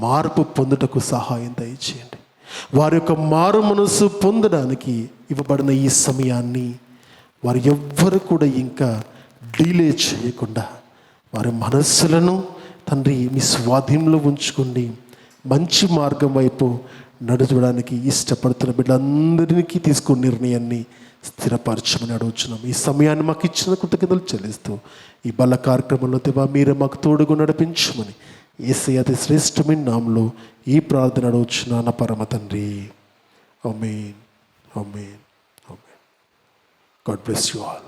A: మార్పు పొందుటకు సహాయం దయచేయండి. వారి యొక్క మారు మనసు పొందడానికి ఇవ్వబడిన ఈ సమయాన్ని వారు ఎవ్వరు కూడా ఇంకా డిలే చేయకుండా వారి మనస్సులను తండ్రి మీ స్వాధీనంలో ఉంచుకోండి. మంచి మార్గం వైపు నడవడానికి ఇష్టపడుతున్న బిడ్డలందరికీ తీసుకున్న నిర్ణయాన్ని స్థిరపరచమని అడుగుతున్నాం. ఈ సమయాన్ని మాకు ఇచ్చిన కృతజ్ఞతలు చెల్లిస్తూ ఈ బల కార్యక్రమంలో దేవా మీరే మాకు తోడుగా నడిపించమని యేసయ్య అతి శ్రేష్టమైన నామములో ఈ ప్రార్థన అడుగుచున్నాను నా పరమ తండ్రి. Amen, amen, amen. God bless you all.